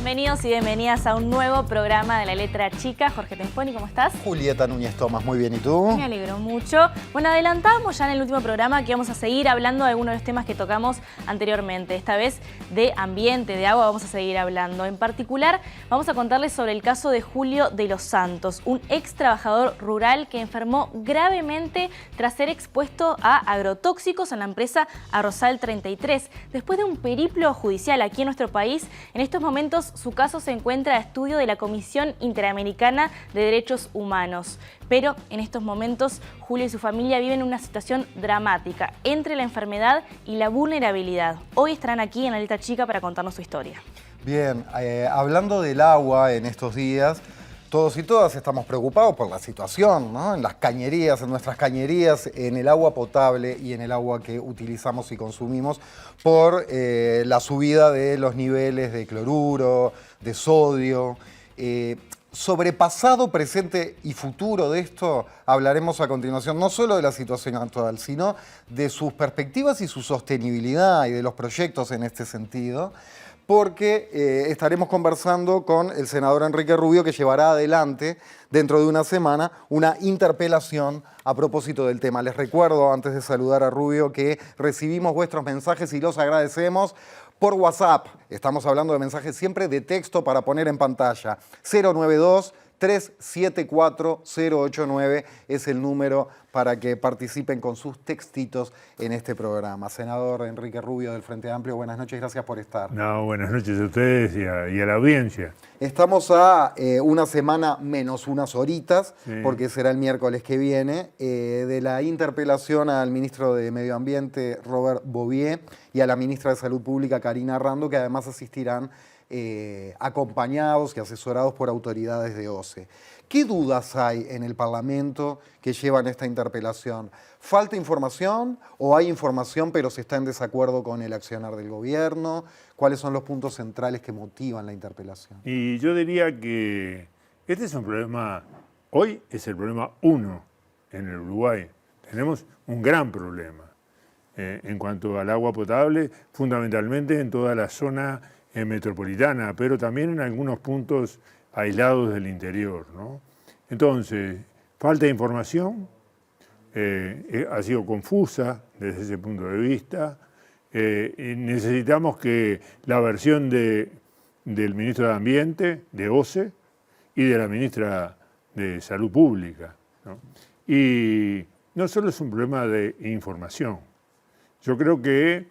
Bienvenidos y bienvenidas a un nuevo programa de La Letra Chica. Jorge Tensponi, ¿cómo estás? Julieta Núñez Tomás, muy bien, ¿y tú? Me alegro mucho. Bueno, adelantábamos ya en el último programa que íbamos a seguir hablando de algunos de los temas que tocamos anteriormente. Esta vez de ambiente, de agua, vamos a seguir hablando. En particular, vamos a contarles sobre el caso de Julio de los Santos, un ex trabajador rural que enfermó gravemente tras ser expuesto a agrotóxicos en la empresa Arrozal 33. Después de un periplo judicial aquí en nuestro país, en estos momentos su caso se encuentra a estudio de la Comisión Interamericana de Derechos Humanos. Pero en estos momentos Julio y su familia viven una situación dramática entre la enfermedad y la vulnerabilidad. Hoy estarán aquí en La Letra Chica para contarnos su historia. Bien, hablando del agua en estos días, todos y todas estamos preocupados por la situación, ¿no? En las cañerías, en nuestras cañerías, en el agua potable y en el agua que utilizamos y consumimos por la subida de los niveles de cloruro, de sodio. Sobre pasado, presente y futuro de esto hablaremos a continuación, no solo de la situación actual, sino de sus perspectivas y su sostenibilidad y de los proyectos en este sentido, porque estaremos conversando con el senador Enrique Rubio, que llevará adelante dentro de una semana una interpelación a propósito del tema. Les recuerdo, antes de saludar a Rubio, que recibimos vuestros mensajes y los agradecemos por WhatsApp. Estamos hablando de mensajes siempre de texto para poner en pantalla. 092-374-089 es el número para que participen con sus textitos en este programa. Senador Enrique Rubio del Frente Amplio, buenas noches, gracias por estar. No, buenas noches a ustedes y a la audiencia. Estamos a una semana menos unas horitas, sí, porque será el miércoles que viene, de la interpelación al ministro de Medio Ambiente, Robert Bouvier, y a la ministra de Salud Pública, Karina Rando, que además asistirán acompañados y asesorados por autoridades de OCE. ¿Qué dudas hay en el Parlamento que llevan esta interpelación? ¿Falta información o hay información pero se está en desacuerdo con el accionar del gobierno? ¿Cuáles son los puntos centrales que motivan la interpelación? Y yo diría que este es un problema, hoy es el problema 1 en el Uruguay. Tenemos un gran problema en cuanto al agua potable, fundamentalmente en toda la zona metropolitana, pero también en algunos puntos aislados del interior, ¿no? Entonces, falta de información, ha sido confusa desde ese punto de vista, y necesitamos que la versión del ministro de Ambiente, de OCE, y de la ministra de Salud Pública, ¿no? Y no solo es un problema de información, yo creo que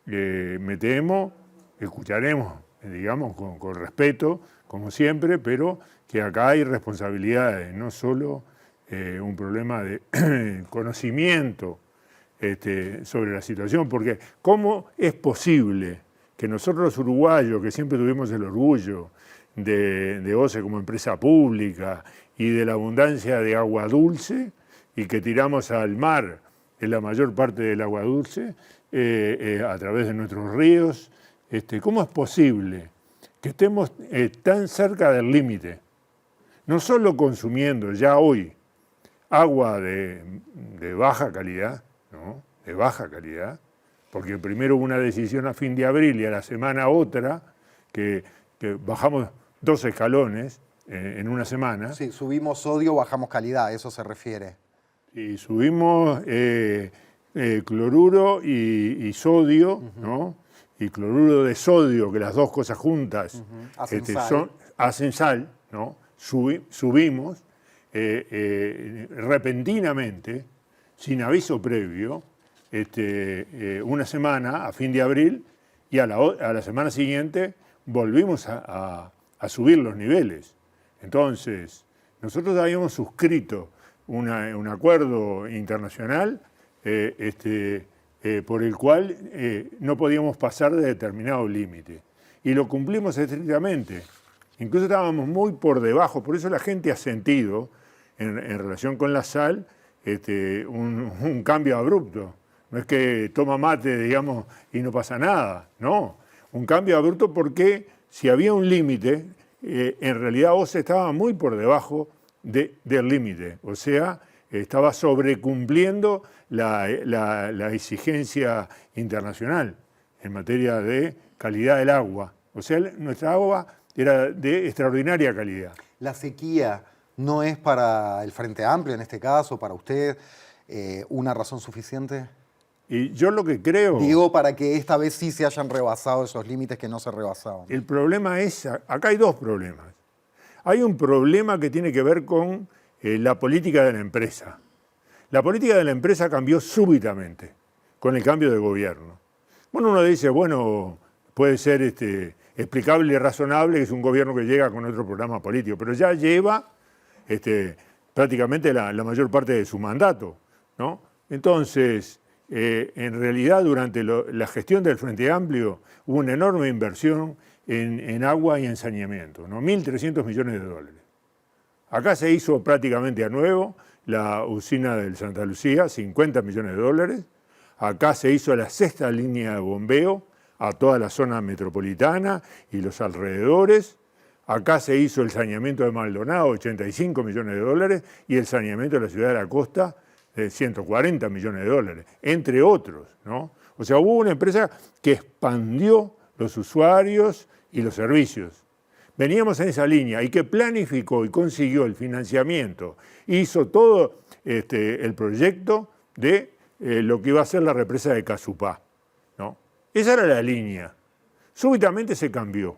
me temo, escucharemos, digamos, con respeto, como siempre, pero que acá hay responsabilidades, no solo un problema de conocimiento sobre la situación, porque ¿cómo es posible que nosotros los uruguayos, que siempre tuvimos el orgullo de OCE como empresa pública y de la abundancia de agua dulce, y que tiramos al mar en la mayor parte del agua dulce, a través de nuestros ríos, ¿cómo es posible que estemos tan cerca del límite? No solo consumiendo ya hoy agua de baja calidad, ¿no? De baja calidad, porque primero hubo una decisión a fin de abril y a la semana otra, que bajamos 2 escalones en una semana. Sí, subimos sodio, bajamos calidad, a eso se refiere. Y subimos cloruro y sodio, ¿no? Y cloruro de sodio, que las dos cosas juntas hacen sal, ¿no? Subimos repentinamente, sin aviso previo, una semana a fin de abril, y a la semana siguiente volvimos a subir los niveles. Entonces, nosotros habíamos suscrito un acuerdo internacional por el cual no podíamos pasar de determinado límite. Y lo cumplimos estrictamente. Incluso estábamos muy por debajo, por eso la gente ha sentido, en relación con la sal, un cambio abrupto. No es que toma mate, digamos, y no pasa nada, no. Un cambio abrupto porque si había un límite, en realidad OCE estaba muy por debajo del límite. O sea, estaba sobrecumpliendo la exigencia internacional en materia de calidad del agua. O sea, nuestra agua era de extraordinaria calidad. La sequía no es para el Frente Amplio, en este caso, para usted, una razón suficiente. Y yo lo que creo... Digo, para que esta vez sí se hayan rebasado esos límites que no se rebasaban. El problema es, acá hay dos problemas. Hay un problema que tiene que ver con la política de la empresa. La política de la empresa cambió súbitamente con el cambio de gobierno. Bueno, uno dice, bueno, puede ser explicable y razonable que es un gobierno que llega con otro programa político, pero ya lleva prácticamente la mayor parte de su mandato, ¿no? Entonces, en realidad, durante la gestión del Frente Amplio hubo una enorme inversión en agua y en saneamiento, ¿no? 1.300 millones de dólares. Acá se hizo prácticamente a nuevo la usina del Santa Lucía, 50 millones de dólares. Acá se hizo la 6ª línea de bombeo a toda la zona metropolitana y los alrededores. Acá se hizo el saneamiento de Maldonado, 85 millones de dólares, y el saneamiento de la ciudad de la costa, de 140 millones de dólares, entre otros, ¿no? O sea, hubo una empresa que expandió los usuarios y los servicios. Veníamos en esa línea y que planificó y consiguió el financiamiento, hizo todo el proyecto de lo que iba a ser la represa de Casupá, ¿no? Esa era la línea. Súbitamente se cambió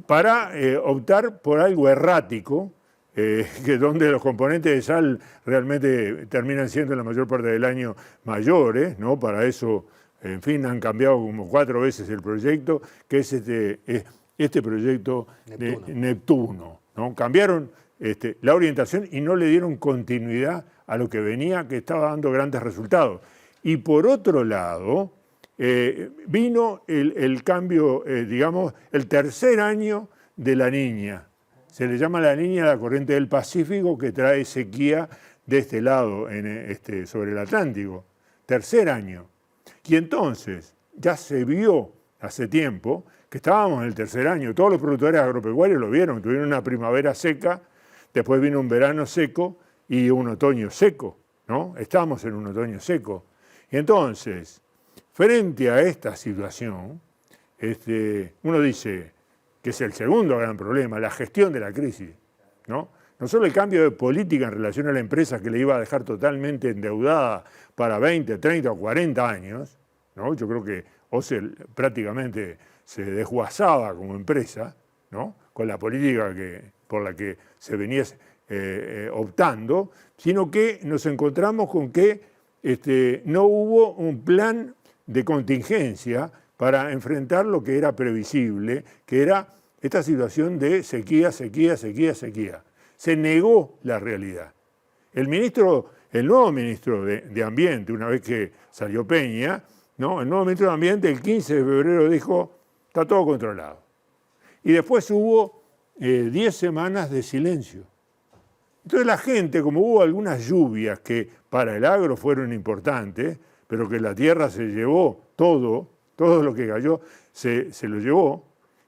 para optar por algo errático, que donde los componentes de sal realmente terminan siendo la mayor parte del año mayores, ¿no? Para eso, en fin, han cambiado como 4 veces el proyecto, que es este proyecto de Neptuno, ¿no? Cambiaron la orientación y no le dieron continuidad a lo que venía, que estaba dando grandes resultados. Y por otro lado, vino el cambio, digamos, el tercer año de la Niña. Se le llama la Niña la corriente del Pacífico, que trae sequía de este lado, sobre el Atlántico. Tercer año. Y entonces ya se vio hace tiempo que estábamos en el tercer año. Todos los productores agropecuarios lo vieron. Tuvieron una primavera seca, después vino un verano seco y un otoño seco, ¿no? Estamos en un otoño seco. Y entonces, frente a esta situación, uno dice que es el segundo gran problema, la gestión de la crisis, ¿no? No solo el cambio de política en relación a la empresa que le iba a dejar totalmente endeudada para 20, 30 o 40 años, ¿no? Yo creo que Ocel prácticamente se desguazaba como empresa, ¿no? Con la política por la que se venía optando, sino que nos encontramos con que no hubo un plan de contingencia para enfrentar lo que era previsible, que era esta situación de sequía, sequía, sequía, sequía. Se negó la realidad. El nuevo ministro de Ambiente, una vez que salió Peña, ¿no? El nuevo ministro de Ambiente el 15 de febrero dijo, está todo controlado. Y después hubo 10 semanas de silencio. Entonces la gente, como hubo algunas lluvias que para el agro fueron importantes, pero que la tierra se llevó todo lo que cayó se lo llevó,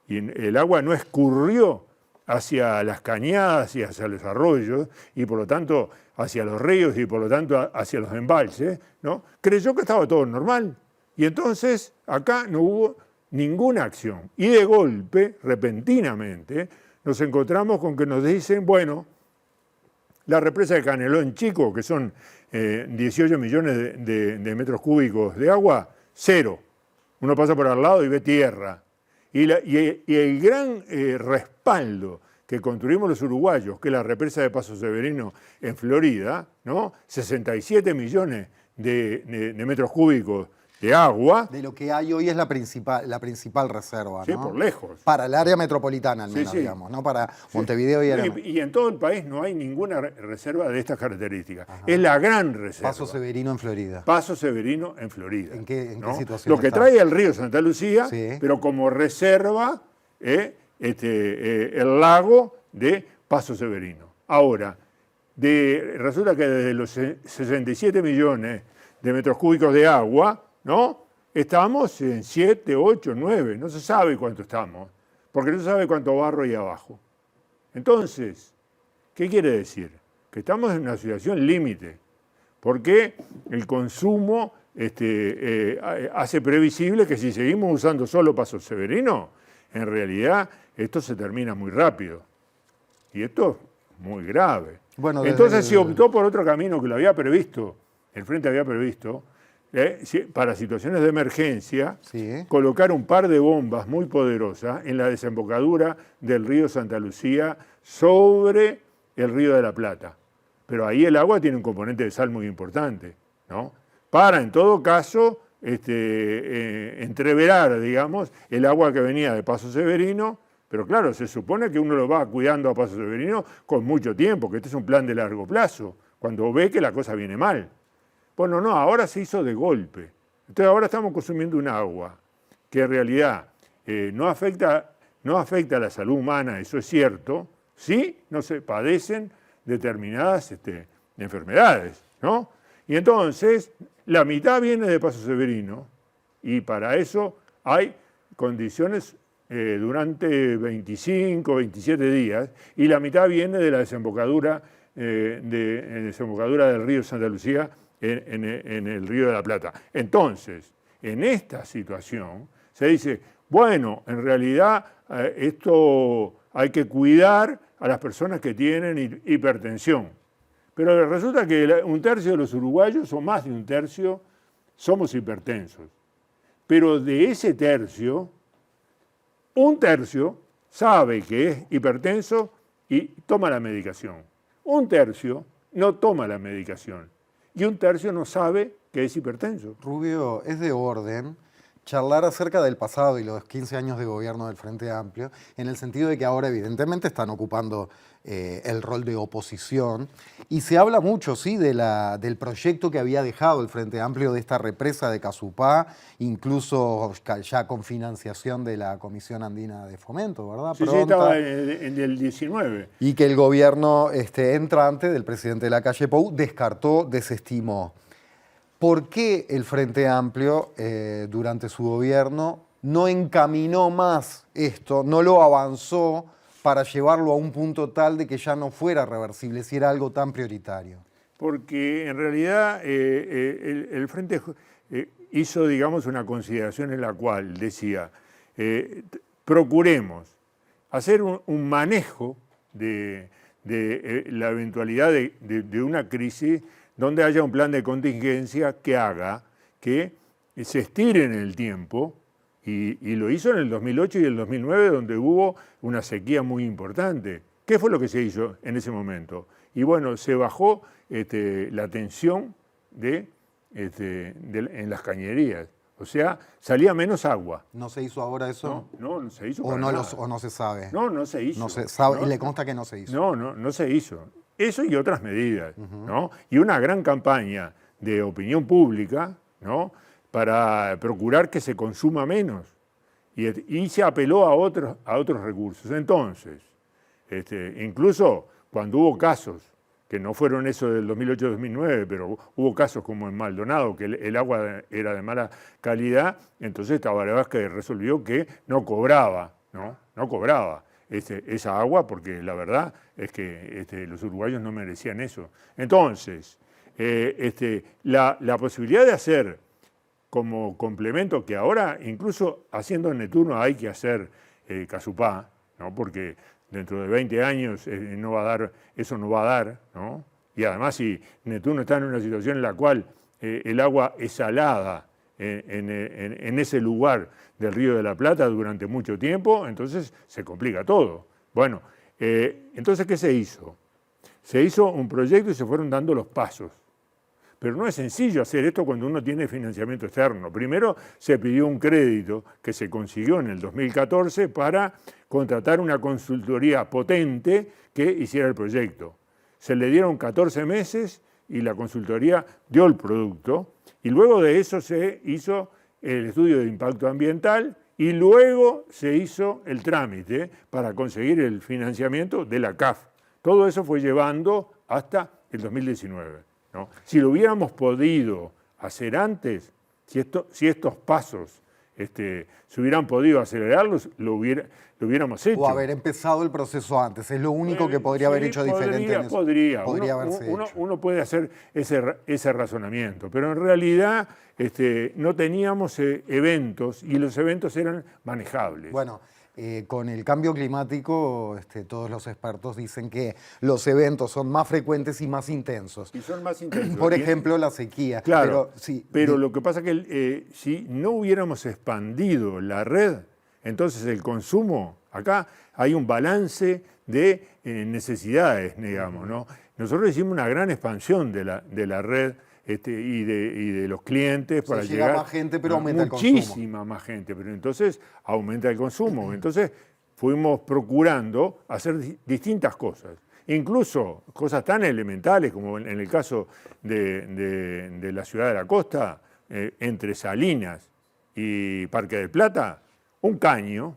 y el agua no escurrió hacia las cañadas y hacia los arroyos, y por lo tanto hacia los ríos y por lo tanto hacia los embalses, ¿no? Creyó que estaba todo normal. Y entonces acá no hubo ninguna acción. Y de golpe, repentinamente, nos encontramos con que nos dicen, bueno, la represa de Canelón Chico, que son 18 millones de metros cúbicos de agua, cero. Uno pasa por al lado y ve tierra. Y el gran respaldo que construimos los uruguayos, que es la represa de Paso Severino en Florida, ¿no? 67 millones de metros cúbicos de agua. De lo que hay hoy es la principal reserva, ¿no? Sí, por lejos. Para el área metropolitana, al menos, digamos, ¿no? Para Montevideo y Arama. Y en todo el país no hay ninguna reserva de estas características. Ajá. Es la gran reserva. Paso Severino en Florida. Paso Severino en Florida. ¿En qué situación Lo que está? trae el río Santa Lucía, sí, pero como reserva el lago de Paso Severino. Ahora, resulta que desde los 67 millones de metros cúbicos de agua, ¿no? Estamos en 7, 8, 9, no se sabe cuánto estamos, porque no se sabe cuánto barro hay abajo. Entonces, ¿qué quiere decir? Que estamos en una situación límite, porque el consumo hace previsible que si seguimos usando solo Paso Severino, en realidad esto se termina muy rápido. Y esto es muy grave. Bueno, entonces se optó por otro camino que lo había previsto, el Frente había previsto, para situaciones de emergencia, Sí. colocar un par de bombas muy poderosas en la desembocadura del río Santa Lucía sobre el río de la Plata. Pero ahí el agua tiene un componente de sal muy importante, ¿no? Para, en todo caso, entreverar, digamos, el agua que venía de Paso Severino, pero claro, se supone que uno lo va cuidando a Paso Severino con mucho tiempo, que este es un plan de largo plazo, cuando ve que la cosa viene mal. Bueno, no, ahora se hizo de golpe. Entonces ahora estamos consumiendo un agua que en realidad no afecta a la salud humana, eso es cierto, sí, no se padecen determinadas enfermedades, ¿no? Y entonces la mitad viene de Paso Severino y para eso hay condiciones durante 25, 27 días y la mitad viene de la desembocadura, desembocadura del río Santa Lucía en el río de la Plata. Entonces, en esta situación se dice, bueno, en realidad esto hay que cuidar a las personas que tienen hipertensión. Pero resulta que un tercio de los uruguayos, o más de un tercio, somos hipertensos. Pero de ese tercio, un tercio sabe que es hipertenso y toma la medicación. Un tercio no toma la medicación. Y un tercio no sabe que es hipertenso. Rubio, es de orden charlar acerca del pasado y los 15 años de gobierno del Frente Amplio, en el sentido de que ahora evidentemente están ocupando el rol de oposición, y se habla mucho, sí, del proyecto que había dejado el Frente Amplio de esta represa de Casupá, incluso ya con financiación de la Comisión Andina de Fomento, ¿verdad? Sí, estaba en el 19. Y que el gobierno entrante del presidente de la calle Pou descartó, desestimó. ¿Por qué el Frente Amplio, durante su gobierno, no encaminó más esto, no lo avanzó para llevarlo a un punto tal de que ya no fuera reversible, si era algo tan prioritario? Porque en realidad el Frente hizo, digamos, una consideración en la cual decía, procuremos hacer un manejo de la eventualidad de una crisis donde haya un plan de contingencia que haga que se estire en el tiempo, y lo hizo en el 2008 y el 2009, donde hubo una sequía muy importante. ¿Qué fue lo que se hizo en ese momento? Y bueno, se bajó la tensión en las cañerías. O sea, salía menos agua. ¿No se hizo ahora eso? No se hizo. ¿O no se sabe? No se hizo. No se sabe, ¿no? y le consta que no se hizo. No se hizo. Eso y otras medidas, ¿no? Y una gran campaña de opinión pública, ¿no? Para procurar que se consuma menos. Y se apeló a otros recursos. Entonces, incluso cuando hubo casos, que no fueron esos del 2008-2009, pero hubo casos como en Maldonado, que el agua era de mala calidad, entonces Tabaré Vázquez resolvió que no cobraba, no cobraba esa agua, porque la verdad es que los uruguayos no merecían eso. Entonces, la posibilidad de hacer como complemento, que ahora incluso haciendo Neptuno hay que hacer Casupá, ¿no? Porque dentro de 20 años eso no va a dar, ¿no? Y además si Neptuno está en una situación en la cual el agua es salada en ese lugar del Río de la Plata durante mucho tiempo, entonces se complica todo. Bueno, entonces ¿qué se hizo? Se hizo un proyecto y se fueron dando los pasos. Pero no es sencillo hacer esto cuando uno tiene financiamiento externo. Primero se pidió un crédito que se consiguió en el 2014 para contratar una consultoría potente que hiciera el proyecto. Se le dieron 14 meses y la consultoría dio el producto. Y luego de eso se hizo el estudio de impacto ambiental y luego se hizo el trámite para conseguir el financiamiento de la CAF. Todo eso fue llevando hasta el 2019. ¿No? Si lo hubiéramos podido hacer antes, si estos pasos se hubieran podido acelerarlos, lo hubiéramos hecho. O haber empezado el proceso antes, es lo único que podría haber hecho diferente en eso. Podría haberse hecho. Uno puede hacer ese razonamiento, pero en realidad no teníamos eventos y los eventos eran manejables. Bueno, con el cambio climático, todos los expertos dicen que los eventos son más frecuentes y más intensos. Y son más intensos. Por ejemplo, la sequía. Claro, sí, pero lo que pasa es que si no hubiéramos expandido la red, entonces el consumo, acá hay un balance de necesidades, digamos, ¿no? Nosotros hicimos una gran expansión de la red y de los clientes para llega llegar más gente, pero aumenta el consumo. Muchísima más gente, pero entonces aumenta el consumo. Entonces fuimos procurando hacer distintas cosas, incluso cosas tan elementales como en el caso de la ciudad de la costa, entre Salinas y Parque del Plata, un caño,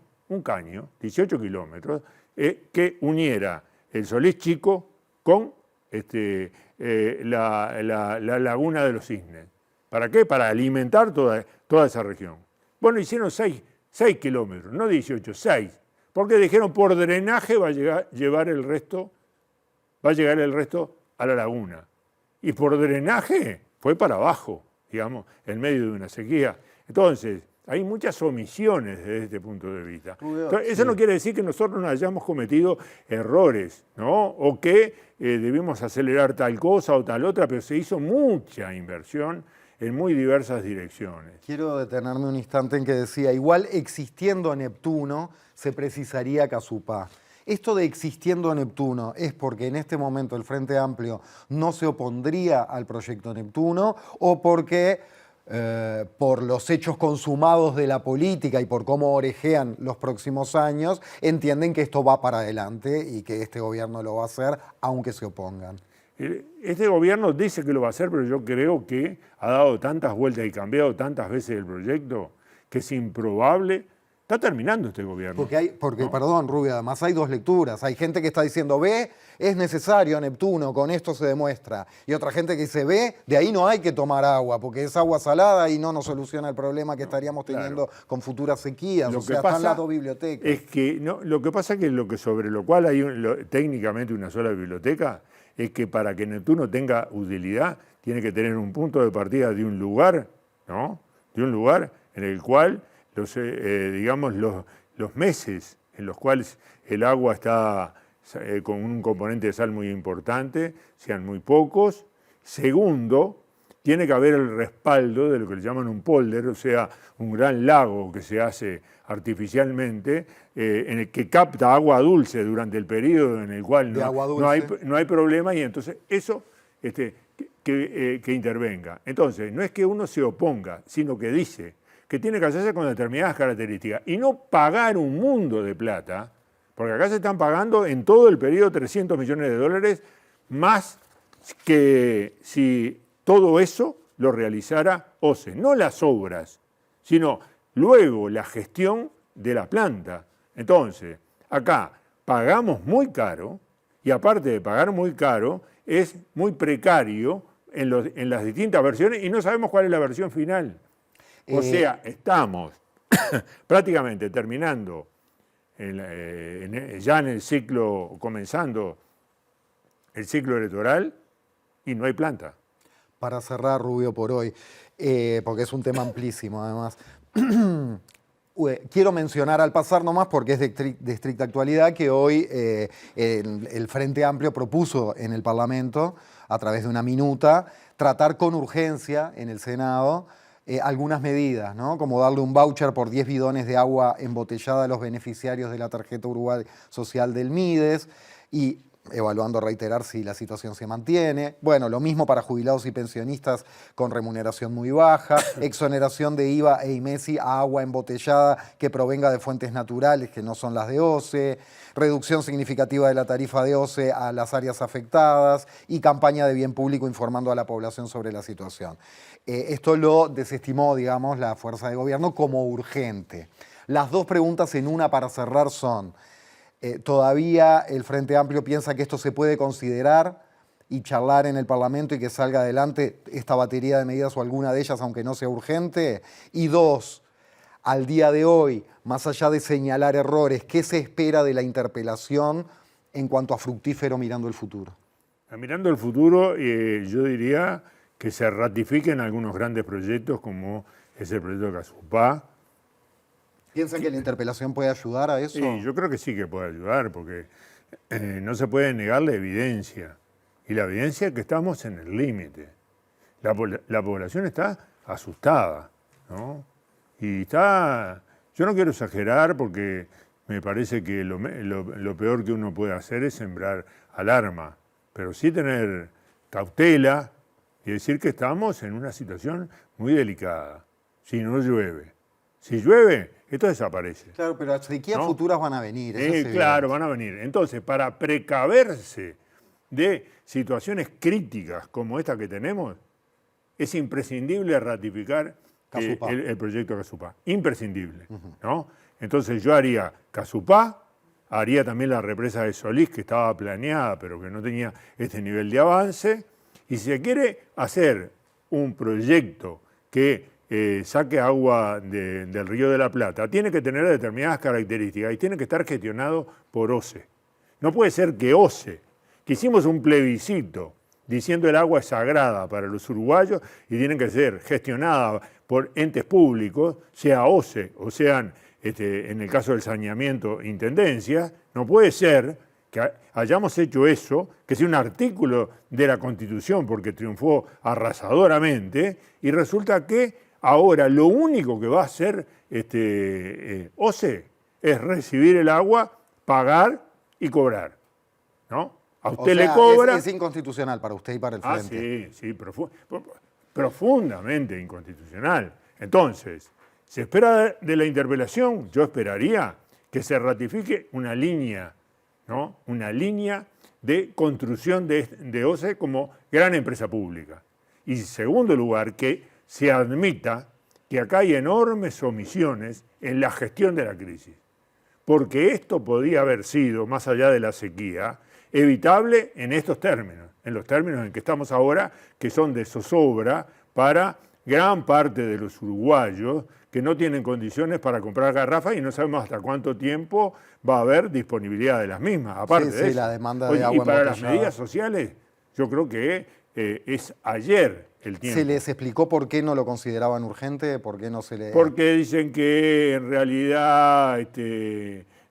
18 kilómetros, que uniera el Solís Chico con la laguna de los Cisnes. ¿Para qué? Para alimentar toda esa región. Bueno, hicieron 6 kilómetros, no 18, 6. Porque dijeron por drenaje va a llegar el resto a la laguna. Y por drenaje fue para abajo, digamos, en medio de una sequía. Entonces, hay muchas omisiones desde este punto de vista. Entonces, eso no quiere decir que nosotros no hayamos cometido errores, ¿no? O que debemos acelerar tal cosa o tal otra, pero se hizo mucha inversión en muy diversas direcciones. Quiero detenerme un instante en que decía, igual existiendo Neptuno, se precisaría Casupá. Esto de existiendo Neptuno es porque en este momento el Frente Amplio no se opondría al proyecto Neptuno o porque por los hechos consumados de la política y por cómo orejean los próximos años, entienden que esto va para adelante y que este gobierno lo va a hacer aunque se opongan. Este gobierno dice que lo va a hacer, pero yo creo que ha dado tantas vueltas y cambiado tantas veces el proyecto que es improbable. Está terminando este gobierno. Porque perdón, Rubio, además hay dos lecturas. Hay gente que está diciendo, ve, es necesario Neptuno, con esto se demuestra. Y otra gente que dice, ve, de ahí no hay que tomar agua, porque es agua salada y no nos soluciona el problema que estaríamos teniendo con futuras sequías. Lo o sea, que pasa están las dos bibliotecas. Es que, no, lo que pasa es que sobre lo cual hay técnicamente una sola biblioteca, es que para que Neptuno tenga utilidad, tiene que tener un punto de partida de un lugar, ¿no? De un lugar en el cual los meses en los cuales el agua está con un componente de sal muy importante, sean muy pocos. Segundo, tiene que haber el respaldo de lo que le llaman un polder, o sea, un gran lago que se hace artificialmente, en el que capta agua dulce durante el periodo en el cual no hay problema, y entonces eso que intervenga. Entonces, no es que uno se oponga, sino que dice que tiene que hacerse con determinadas características y no pagar un mundo de plata, porque acá se están pagando en todo el periodo 300 millones de dólares, más que si todo eso lo realizara OCE, no las obras, sino luego la gestión de la planta. Entonces, acá pagamos muy caro, y aparte de pagar muy caro, es muy precario en las distintas versiones y no sabemos cuál es la versión final. O sea, estamos prácticamente terminando, ya en el ciclo, comenzando el ciclo electoral y no hay planta. Para cerrar, Rubio, por hoy, porque es un tema amplísimo además, quiero mencionar al pasar nomás, porque es de estricta actualidad, que hoy el Frente Amplio propuso en el Parlamento, a través de una minuta, tratar con urgencia en el Senado algunas medidas, ¿no? Como darle un voucher por 10 bidones de agua embotellada a los beneficiarios de la tarjeta Uruguay Social del Mides y evaluando reiterar si la situación se mantiene. Bueno, lo mismo para jubilados y pensionistas con remuneración muy baja, exoneración de IVA e IMESI a agua embotellada que provenga de fuentes naturales que no son las de OCE, reducción significativa de la tarifa de OCE a las áreas afectadas y campaña de bien público informando a la población sobre la situación. Esto lo desestimó, digamos, la fuerza de gobierno como urgente. Las dos preguntas en una para cerrar son: ¿todavía el Frente Amplio piensa que esto se puede considerar y charlar en el Parlamento y que salga adelante esta batería de medidas o alguna de ellas, aunque no sea urgente? Y dos, al día de hoy, más allá de señalar errores, ¿qué se espera de la interpelación en cuanto a fructífero mirando el futuro? Mirando el futuro, yo diría que se ratifiquen algunos grandes proyectos como es el proyecto de Casupá, ¿Piensan que la interpelación puede ayudar a eso? Sí, yo creo que sí que puede ayudar, porque no se puede negar la evidencia. Y la evidencia es que estamos en el límite. La población está asustada, ¿no? Y está... Yo no quiero exagerar porque me parece que lo peor que uno puede hacer es sembrar alarma, pero sí tener cautela y decir que estamos en una situación muy delicada. Si no llueve. Si llueve, esto desaparece. Claro, pero las sequías futuras van a venir. Claro, van a venir. Entonces, para precaverse de situaciones críticas como esta que tenemos, es imprescindible ratificar el proyecto Casupá. Imprescindible, ¿no? Entonces yo haría Casupá, haría también la represa de Solís, que estaba planeada, pero que no tenía este nivel de avance. Y si se quiere hacer un proyecto que saque agua del Río de la Plata, tiene que tener determinadas características y tiene que estar gestionado por OCE. No puede ser que OCE, que hicimos un plebiscito diciendo el agua es sagrada para los uruguayos y tiene que ser gestionada por entes públicos, sea OCE o sean, en el caso del saneamiento, intendencias. No puede ser que hayamos hecho eso, que sea un artículo de la Constitución porque triunfó arrasadoramente, y resulta que ahora lo único que va a hacer OCE es recibir el agua, pagar y cobrar, ¿no? A usted le cobra... Es inconstitucional para usted y para el Frente. Sí, profundamente inconstitucional. Entonces, se espera de la interpelación, yo esperaría que se ratifique una línea, ¿no? Una línea de construcción de OCE como gran empresa pública. Y en segundo lugar, que se admita que acá hay enormes omisiones en la gestión de la crisis. Porque esto podía haber sido, más allá de la sequía, evitable en estos términos, en los términos en que estamos ahora, que son de zozobra para gran parte de los uruguayos que no tienen condiciones para comprar garrafas y no sabemos hasta cuánto tiempo va a haber disponibilidad de las mismas. Aparte de eso, la demanda de agua y para las embotellada. medidas sociales, yo creo que es ayer el tiempo. ¿Se les explicó por qué no lo consideraban urgente? ¿Por qué no se le...? Porque dicen que en realidad...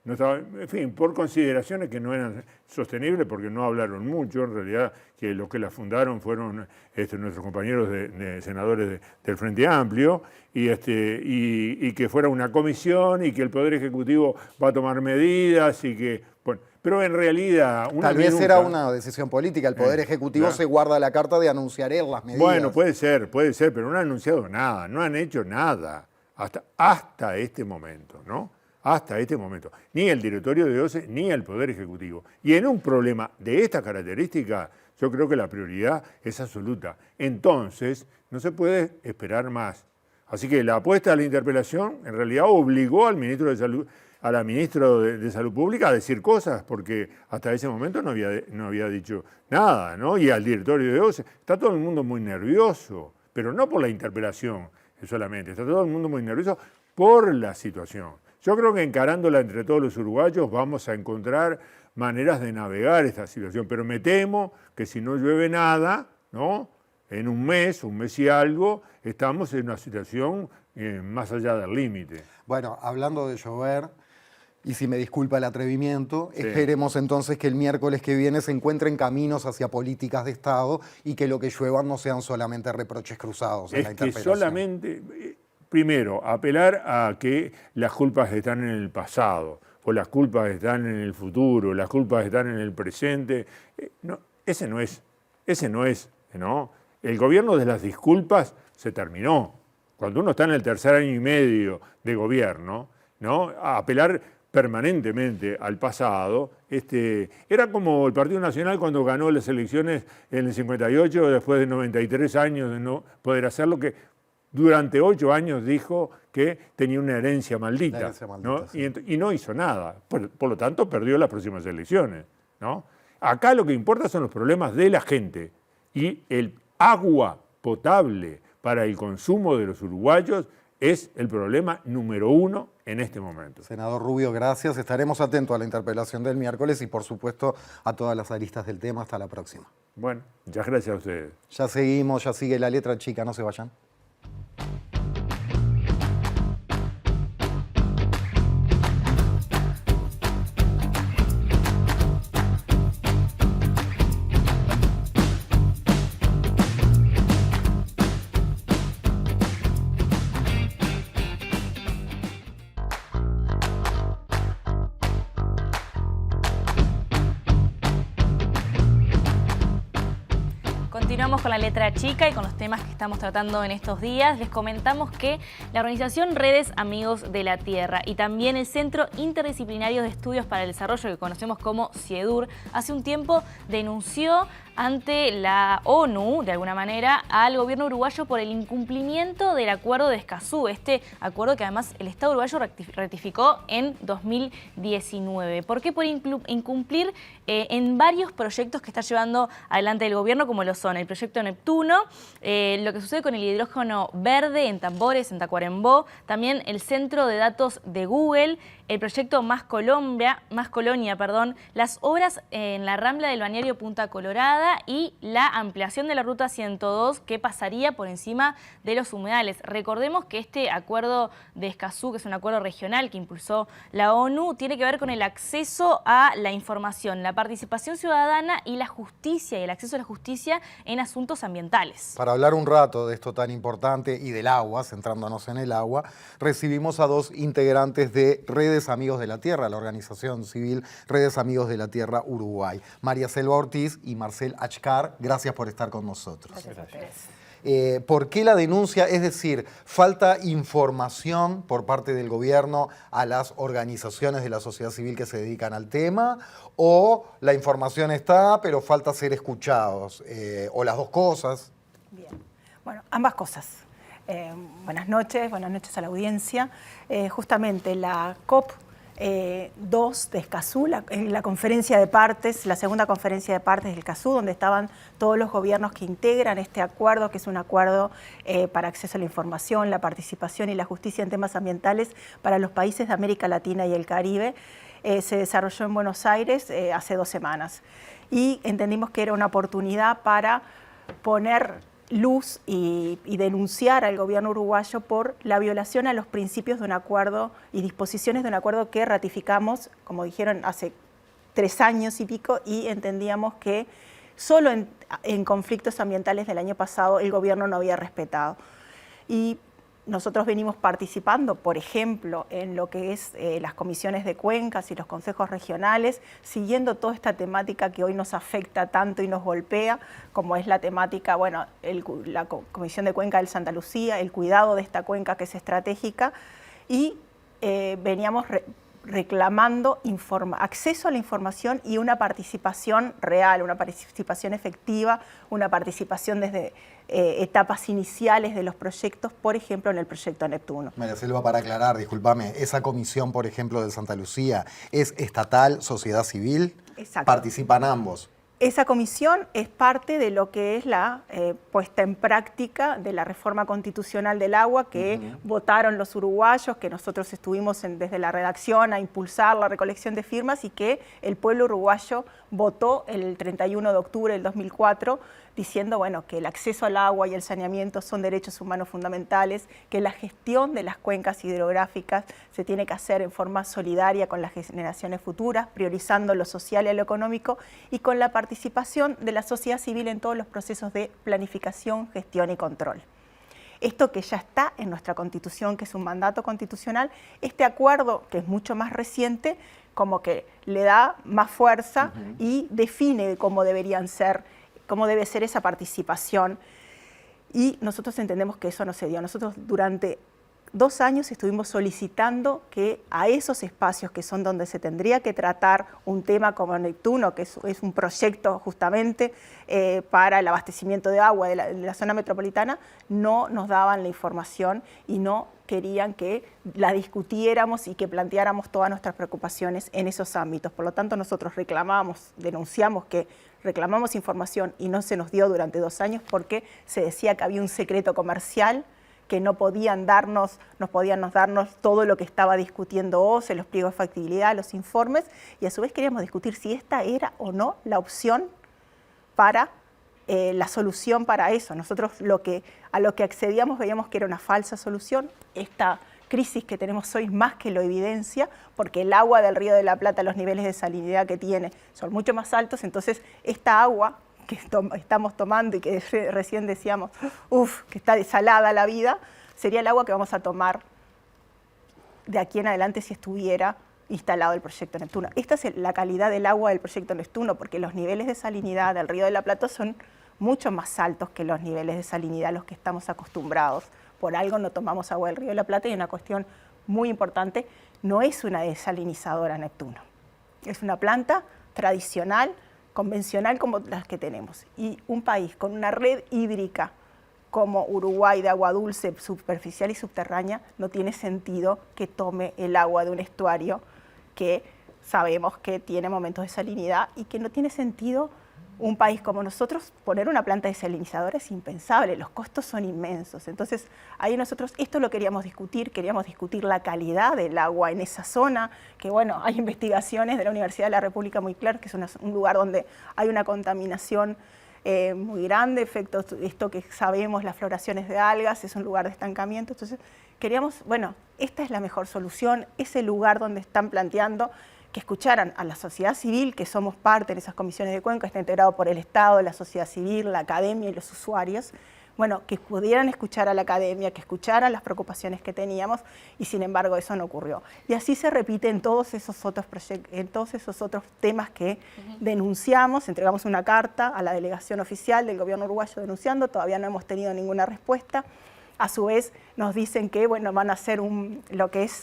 no estaba, en fin, por consideraciones que no eran sostenibles, porque no hablaron mucho, en realidad que los que la fundaron fueron nuestros compañeros de senadores del Frente Amplio, y que fuera una comisión y que el Poder Ejecutivo va a tomar medidas y que... Bueno, pero en realidad... Tal vez era una decisión política, el Poder Ejecutivo se guarda la carta de anunciar él las medidas. Bueno, puede ser, pero no han anunciado nada, no han hecho nada hasta este momento, ¿no? Hasta este momento. Ni el directorio de OCE, ni el Poder Ejecutivo. Y en un problema de esta característica, yo creo que la prioridad es absoluta. Entonces, no se puede esperar más. Así que la apuesta a la interpelación, en realidad, obligó al ministro de Salud, a la ministra de Salud Pública a decir cosas, porque hasta ese momento no había dicho nada, ¿no? Y al directorio de OCE. Está todo el mundo muy nervioso, pero no por la interpelación solamente. Está todo el mundo muy nervioso por la situación. Yo creo que encarándola entre todos los uruguayos vamos a encontrar maneras de navegar esta situación, pero me temo que si no llueve nada, ¿no? En un mes y algo, estamos en una situación más allá del límite. Bueno, hablando de llover, y si me disculpa el atrevimiento, esperemos entonces que el miércoles que viene se encuentren caminos hacia políticas de Estado y que lo que lluevan no sean solamente reproches cruzados en la interpelación. Solamente... Primero, apelar a que las culpas están en el pasado, o las culpas están en el futuro, las culpas están en el presente. No, ese no es, ¿no? El gobierno de las disculpas se terminó. Cuando uno está en el tercer año y medio de gobierno, ¿no? A apelar permanentemente al pasado, era como el Partido Nacional cuando ganó las elecciones en el 58, después de 93 años de no poder hacerlo, que durante 8 años dijo que tenía una herencia maldita, ¿no? Sí. Y no hizo nada. Por lo tanto, perdió las próximas elecciones, ¿no? Acá lo que importa son los problemas de la gente. Y el agua potable para el consumo de los uruguayos es el problema número 1 en este momento. Senador Rubio, gracias. Estaremos atentos a la interpelación del miércoles y, por supuesto, a todas las aristas del tema. Hasta la próxima. Bueno, muchas gracias a ustedes. Ya seguimos, ya sigue la letra chica. No se vayan. vamos con la letra chica y con los temas que estamos tratando en estos días. Les comentamos que la organización Redes Amigos de la Tierra y también el Centro Interdisciplinario de Estudios para el Desarrollo, que conocemos como CIEDUR, hace un tiempo denunció ante la ONU, de alguna manera, al gobierno uruguayo por el incumplimiento del acuerdo de Escazú. Este acuerdo que además el Estado uruguayo ratificó en 2019. ¿Por qué? Por incumplir en varios proyectos que está llevando adelante el gobierno, como lo son el proyecto Neptuno, lo que sucede con el hidrógeno verde en Tambores, en Tacuarembó, también el centro de datos de Google, el proyecto Más Colonia, las obras en la Rambla del Balneario Punta Colorada y la ampliación de la Ruta 102 que pasaría por encima de los humedales. Recordemos que este acuerdo de Escazú, que es un acuerdo regional que impulsó la ONU, tiene que ver con el acceso a la información, la participación ciudadana y la justicia y el acceso a la justicia en asuntos ambientales. Para hablar un rato de esto tan importante y del agua, centrándonos en el agua, recibimos a dos integrantes de Redes Amigos de la Tierra, la organización civil Redes Amigos de la Tierra Uruguay. María Selva Ortiz y Marcel Achcar, gracias por estar con nosotros. Gracias a ustedes. ¿Por qué la denuncia? Es decir, ¿falta información por parte del gobierno a las organizaciones de la sociedad civil que se dedican al tema? ¿O la información está, pero falta ser escuchados? ¿O las dos cosas? Bien. Bueno, ambas cosas. Buenas noches a la audiencia. Justamente la COP2 de Escazú, la conferencia de partes, la segunda conferencia de partes del Escazú, donde estaban todos los gobiernos que integran este acuerdo, que es un acuerdo para acceso a la información, la participación y la justicia en temas ambientales para los países de América Latina y el Caribe, se desarrolló en Buenos Aires hace 2 semanas. Y entendimos que era una oportunidad para poner luz y denunciar al gobierno uruguayo por la violación a los principios de un acuerdo y disposiciones de un acuerdo que ratificamos, como dijeron, hace 3 años y pico, y entendíamos que solo en conflictos ambientales del año pasado el gobierno no había respetado. Y nosotros venimos participando, por ejemplo, en lo que es las comisiones de cuencas y los consejos regionales, siguiendo toda esta temática que hoy nos afecta tanto y nos golpea, como es la temática, bueno, la Comisión de Cuenca del Santa Lucía, el cuidado de esta cuenca que es estratégica, y veníamos reclamando acceso a la información y una participación real, una participación efectiva, una participación desde etapas iniciales de los proyectos, por ejemplo, en el proyecto Neptuno. María Selva, para aclarar, discúlpame, esa comisión, por ejemplo, del Santa Lucía, ¿es estatal, sociedad civil? Exacto. ¿Participan ambos? Esa comisión es parte de lo que es la puesta en práctica de la reforma constitucional del agua que votaron los uruguayos, que nosotros estuvimos desde la redacción a impulsar la recolección de firmas y que el pueblo uruguayo votó el 31 de octubre del 2004 diciendo, bueno, que el acceso al agua y el saneamiento son derechos humanos fundamentales, que la gestión de las cuencas hidrográficas se tiene que hacer en forma solidaria con las generaciones futuras, priorizando lo social y lo económico y con la participación de la sociedad civil en todos los procesos de planificación, gestión y control. Esto que ya está en nuestra Constitución, que es un mandato constitucional, este acuerdo, que es mucho más reciente, como que le da más fuerza y define cómo deberían ser, cómo debe ser esa participación. Y nosotros entendemos que eso no se dio. Nosotros durante 2 años estuvimos solicitando que a esos espacios que son donde se tendría que tratar un tema como Neptuno, que es un proyecto justamente para el abastecimiento de agua de la zona metropolitana, no nos daban la información y no querían que la discutiéramos y que planteáramos todas nuestras preocupaciones en esos ámbitos. Por lo tanto, nosotros denunciamos que reclamamos información y no se nos dio durante 2 años porque se decía que había un secreto comercial, que no podían darnos todo lo que estaba discutiendo OCE, los pliegos de factibilidad, los informes, y a su vez queríamos discutir si esta era o no la opción para la solución para eso. Nosotros a lo que accedíamos veíamos que era una falsa solución. Esta crisis que tenemos hoy más que lo evidencia, porque el agua del Río de la Plata, los niveles de salinidad que tiene son mucho más altos, entonces esta agua que estamos tomando y que recién decíamos, que está desalada la vida, sería el agua que vamos a tomar de aquí en adelante si estuviera instalado el proyecto Neptuno. Esta es la calidad del agua del proyecto Neptuno, porque los niveles de salinidad del Río de la Plata son mucho más altos que los niveles de salinidad a los que estamos acostumbrados. Por algo no tomamos agua del Río de la Plata y una cuestión muy importante, no es una desalinizadora Neptuno. Es una planta tradicional, convencional como las que tenemos. Y un país con una red hídrica como Uruguay de agua dulce, superficial y subterránea, no tiene sentido que tome el agua de un estuario que sabemos que tiene momentos de salinidad y que no tiene sentido un país como nosotros poner una planta desalinizadora es impensable, los costos son inmensos. Entonces, ahí nosotros esto lo queríamos discutir la calidad del agua en esa zona, que bueno, hay investigaciones de la Universidad de la República muy claras, que es un lugar donde hay una contaminación muy grande, efectos, esto que sabemos, las floraciones de algas, es un lugar de estancamiento. Entonces, queríamos, bueno, esta es la mejor solución, ese lugar donde están planteando que escucharan a la sociedad civil, que somos parte de esas comisiones de Cuenca, está integrado por el Estado, la sociedad civil, la academia y los usuarios, bueno, que pudieran escuchar a la academia, que escucharan las preocupaciones que teníamos, y sin embargo eso no ocurrió. Y así se repite en todos esos otros en todos esos otros temas que denunciamos, entregamos una carta a la delegación oficial del gobierno uruguayo denunciando, todavía no hemos tenido ninguna respuesta. A su vez nos dicen que bueno, van a hacer lo que es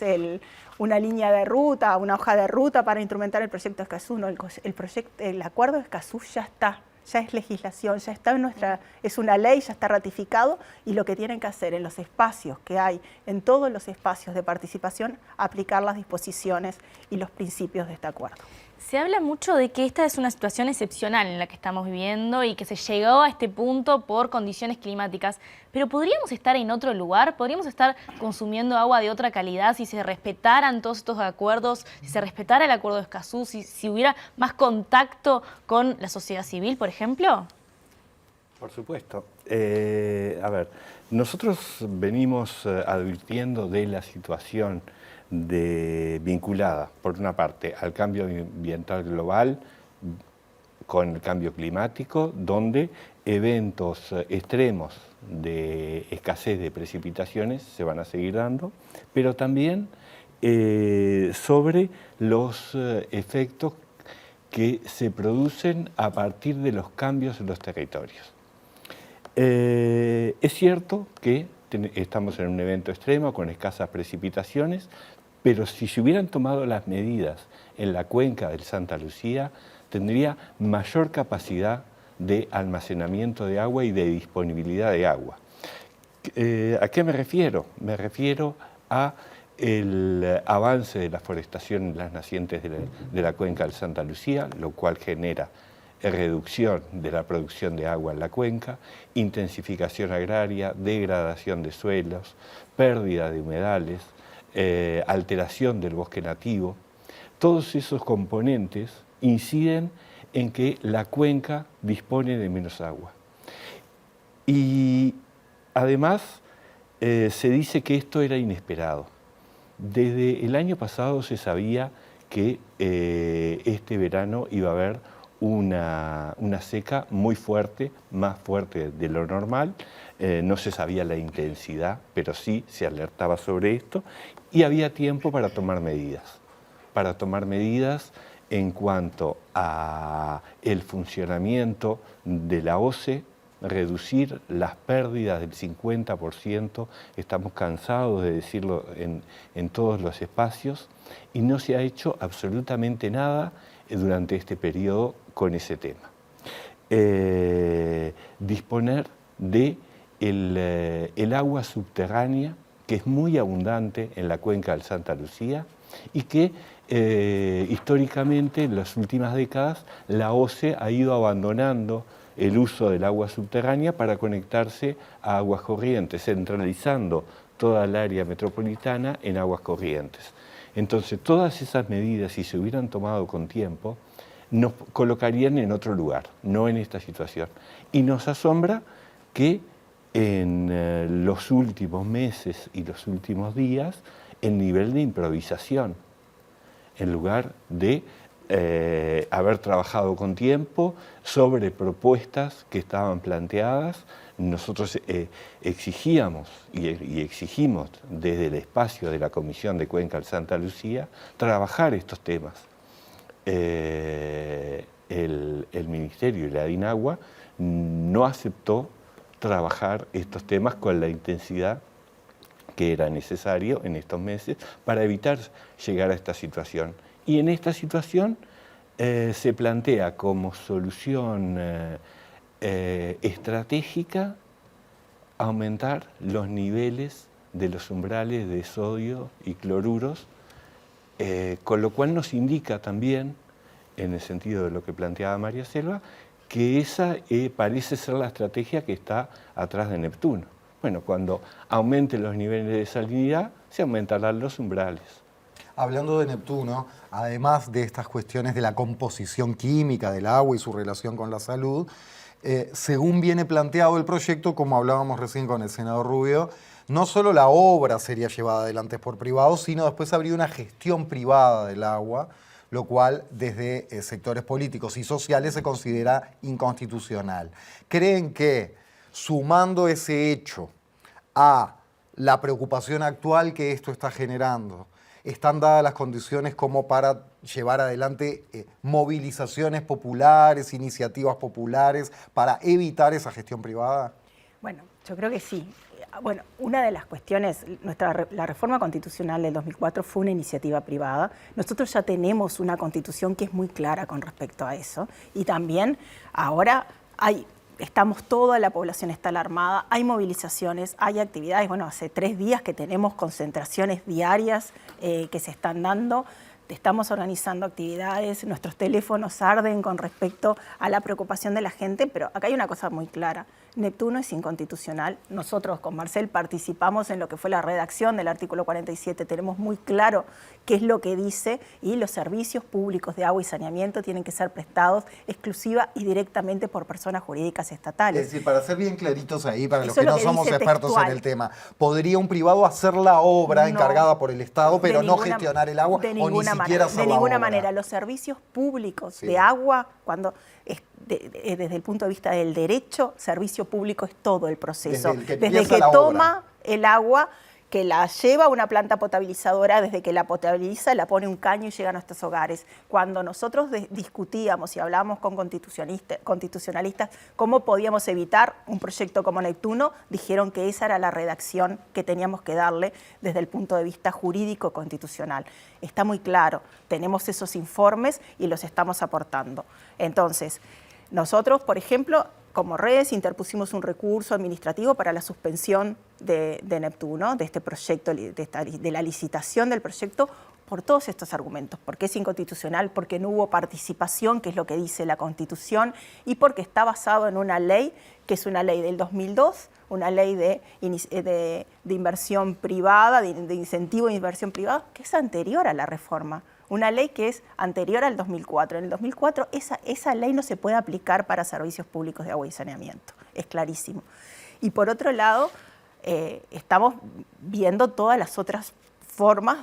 una línea de ruta, una hoja de ruta para instrumentar el proyecto de Escazú. No, el acuerdo de Escazú ya está, ya es legislación, ya está es una ley, ya está ratificado, y lo que tienen que hacer en los espacios que hay, en todos los espacios de participación, aplicar las disposiciones y los principios de este acuerdo. Se habla mucho de que esta es una situación excepcional en la que estamos viviendo y que se llegó a este punto por condiciones climáticas, pero ¿podríamos estar en otro lugar? ¿Podríamos estar consumiendo agua de otra calidad si se respetaran todos estos acuerdos, si se respetara el acuerdo de Escazú, si hubiera más contacto con la sociedad civil, por ejemplo? Por supuesto. A ver, nosotros venimos advirtiendo de la situación vinculada, por una parte, al cambio ambiental global con el cambio climático, donde eventos extremos de escasez de precipitaciones se van a seguir dando, pero también sobre los efectos que se producen a partir de los cambios en los territorios. Es cierto que estamos en un evento extremo con escasas precipitaciones, pero si se hubieran tomado las medidas en la cuenca del Santa Lucía, tendría mayor capacidad de almacenamiento de agua y de disponibilidad de agua. ¿A qué me refiero? Me refiero a el avance de la forestación en las nacientes de la cuenca del Santa Lucía, lo cual genera reducción de la producción de agua en la cuenca, intensificación agraria, degradación de suelos, pérdida de humedales, alteración del bosque nativo. Todos esos componentes inciden en que la cuenca dispone de menos agua. Y además se dice que esto era inesperado. Desde el año pasado se sabía que este verano iba a haber una seca muy fuerte, más fuerte de lo normal. No se sabía la intensidad, pero sí se alertaba sobre esto y había tiempo para tomar medidas en cuanto a el funcionamiento de la OCE, reducir las pérdidas del 50%, estamos cansados de decirlo en todos los espacios, y no se ha hecho absolutamente nada durante este periodo con ese tema. Disponer de el agua subterránea, que es muy abundante en la cuenca del Santa Lucía y que históricamente en las últimas décadas la OCE ha ido abandonando el uso del agua subterránea para conectarse a aguas corrientes, centralizando toda el área metropolitana en aguas corrientes. Entonces, todas esas medidas, si se hubieran tomado con tiempo, nos colocarían en otro lugar, no en esta situación. Y nos asombra que en los últimos meses y los últimos días, el nivel de improvisación, en lugar de haber trabajado con tiempo sobre propuestas que estaban planteadas, nosotros exigíamos y exigimos desde el espacio de la Comisión de Cuenca del Santa Lucía trabajar estos temas. el Ministerio y la DINAGUA no aceptó trabajar estos temas con la intensidad que era necesario en estos meses para evitar llegar a esta situación. Y en esta situación se plantea como solución estratégica aumentar los niveles de los umbrales de sodio y cloruros, con lo cual nos indica también, en el sentido de lo que planteaba María Selva, que esa parece ser la estrategia que está atrás de Neptuno. Bueno, cuando aumenten los niveles de salinidad, se aumentarán los umbrales. Hablando de Neptuno, además de estas cuestiones de la composición química del agua y su relación con la salud, según viene planteado el proyecto, como hablábamos recién con el senador Rubio, no solo la obra sería llevada adelante por privados, sino después habría una gestión privada del agua, lo cual desde sectores políticos y sociales se considera inconstitucional. ¿Creen que sumando ese hecho a la preocupación actual que esto está generando, están dadas las condiciones como para llevar adelante movilizaciones populares, iniciativas populares para evitar esa gestión privada? Bueno, yo creo que sí. Bueno, una de las cuestiones, la reforma constitucional del 2004 fue una iniciativa privada. Nosotros ya tenemos una constitución que es muy clara con respecto a eso. Y también ahora toda la población está alarmada, hay movilizaciones, hay actividades. Bueno, hace 3 días que tenemos concentraciones diarias que se están dando. Estamos organizando actividades, nuestros teléfonos arden con respecto a la preocupación de la gente, pero acá hay una cosa muy clara. Neptuno es inconstitucional. Nosotros con Marcel participamos en lo que fue la redacción del artículo 47. Tenemos muy claro qué es lo que dice y los servicios públicos de agua y saneamiento tienen que ser prestados exclusiva y directamente por personas jurídicas estatales. Es decir, para ser bien claritos ahí, para los Eso que es no lo que somos dice expertos textual. en el tema, ¿podría un privado hacer la obra encargada por el Estado, pero no gestionar el agua o ni siquiera hacer la obra? De ninguna manera. Los servicios públicos de agua, desde el punto de vista del derecho, servicio público es todo el proceso. Desde que toma el agua, que la lleva a una planta potabilizadora, desde que la potabiliza, la pone un caño y llega a nuestros hogares. Cuando nosotros discutíamos y hablábamos con constitucionalistas cómo podíamos evitar un proyecto como Neptuno, dijeron que esa era la redacción que teníamos que darle desde el punto de vista jurídico constitucional. Está muy claro, tenemos esos informes y los estamos aportando. Entonces, nosotros, por ejemplo, como redes interpusimos un recurso administrativo para la suspensión de Neptuno, de este proyecto, de la licitación del proyecto, por todos estos argumentos, porque es inconstitucional, porque no hubo participación, que es lo que dice la Constitución, y porque está basado en una ley, que es una ley del 2002, una ley de inversión privada, de incentivo de inversión privada, que es anterior a la reforma. Una ley que es anterior al 2004. En el 2004 esa ley no se puede aplicar para servicios públicos de agua y saneamiento. Es clarísimo. Y por otro lado, estamos viendo todas las otras formas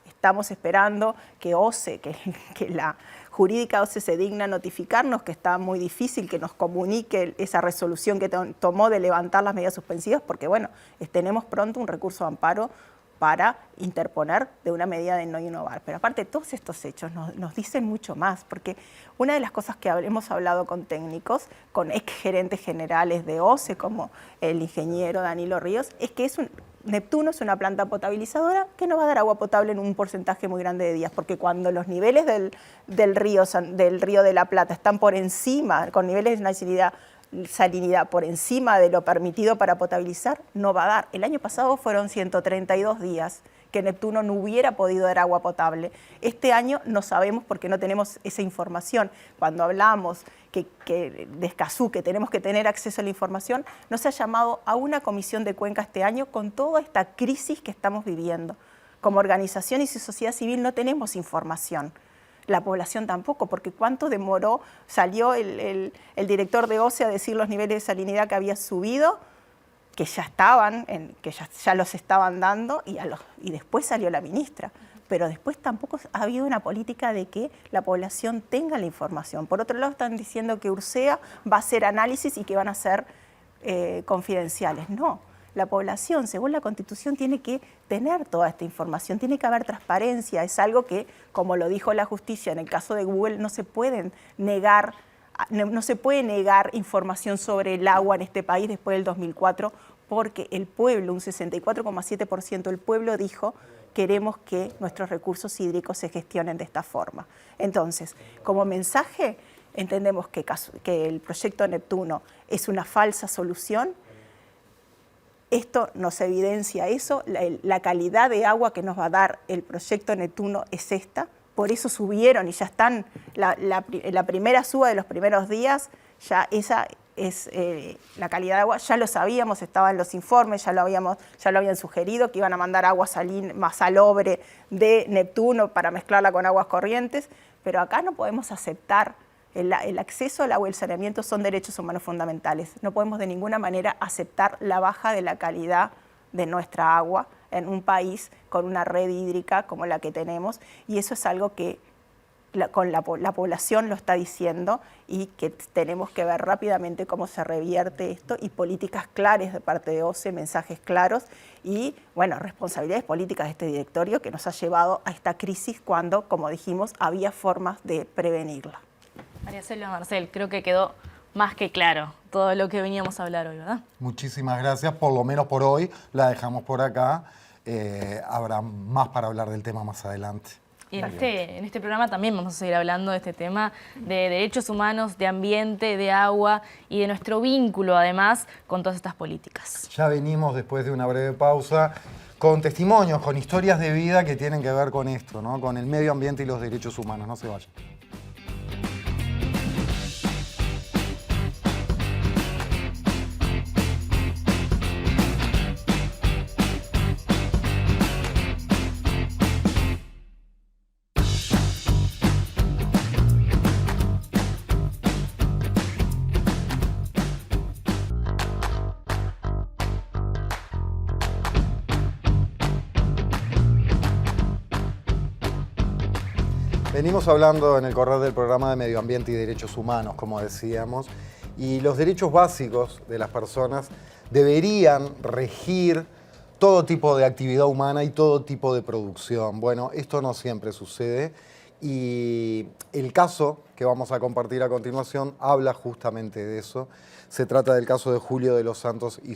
estamos esperando que OCE, que la jurídica OCE se digna a notificarnos, que está muy difícil que nos comunique esa resolución que tomó de levantar las medidas suspensivas, porque bueno, tenemos pronto un recurso de amparo para interponer de una medida de no innovar. Pero aparte, todos estos hechos nos dicen mucho más, porque una de las cosas que hemos hablado con técnicos, con ex gerentes generales de OCE, como el ingeniero Danilo Ríos, es que Neptuno es una planta potabilizadora que no va a dar agua potable en un porcentaje muy grande de días, porque cuando los niveles del río de la Plata están por encima, con niveles de salinidad por encima de lo permitido para potabilizar, no va a dar. El año pasado fueron 132 días que Neptuno no hubiera podido dar agua potable. Este año no sabemos porque no tenemos esa información. Cuando hablamos de Escazú, que tenemos que tener acceso a la información, no se ha llamado a una comisión de Cuenca este año con toda esta crisis que estamos viviendo. Como organizaciones y sociedad civil no tenemos información. La población tampoco, porque ¿cuánto demoró? Salió el director de OCE a decir los niveles de salinidad que había subido, que ya estaban, que ya los estaban dando, y después salió la ministra. Pero después tampoco ha habido una política de que la población tenga la información. Por otro lado, están diciendo que URSEA va a hacer análisis y que van a ser confidenciales. No, la población, según la Constitución, tiene que tener toda esta información, tiene que haber transparencia. Es algo que, como lo dijo la justicia en el caso de Google, no se puede negar información sobre el agua en este país después del 2004, porque el pueblo, un 64,7% del pueblo dijo: queremos que nuestros recursos hídricos se gestionen de esta forma. Entonces, como mensaje, entendemos que el proyecto Neptuno es una falsa solución. Esto nos evidencia eso, la calidad de agua que nos va a dar el proyecto Neptuno es esta, por eso subieron y ya están, la primera suba de los primeros días, ya esa es la calidad de agua, ya lo sabíamos, estaba en los informes, ya lo habían sugerido, que iban a mandar agua más salobre de Neptuno para mezclarla con aguas corrientes, pero acá no podemos aceptar. El acceso al agua y el saneamiento son derechos humanos fundamentales. No podemos de ninguna manera aceptar la baja de la calidad de nuestra agua en un país con una red hídrica como la que tenemos, y eso es algo que la población lo está diciendo y que tenemos que ver rápidamente cómo se revierte esto, y políticas claras de parte de OCE, mensajes claros y, bueno, responsabilidades políticas de este directorio que nos ha llevado a esta crisis cuando, como dijimos, había formas de prevenirla. María Selva, Marcel, creo que quedó más que claro todo lo que veníamos a hablar hoy, ¿verdad? Muchísimas gracias, por lo menos por hoy la dejamos por acá. Habrá más para hablar del tema más adelante. Y en este programa también vamos a seguir hablando de este tema de derechos humanos, de ambiente, de agua y de nuestro vínculo, además, con todas estas políticas. Ya venimos después de una breve pausa con testimonios, con historias de vida que tienen que ver con esto, ¿no? Con el medio ambiente y los derechos humanos. No se vayan. Venimos hablando en el correr del programa de Medio Ambiente y Derechos Humanos, como decíamos, y los derechos básicos de las personas deberían regir todo tipo de actividad humana y todo tipo de producción. Bueno, esto no siempre sucede, y el caso que vamos a compartir a continuación habla justamente de eso. Se trata del caso de Julio de los Santos y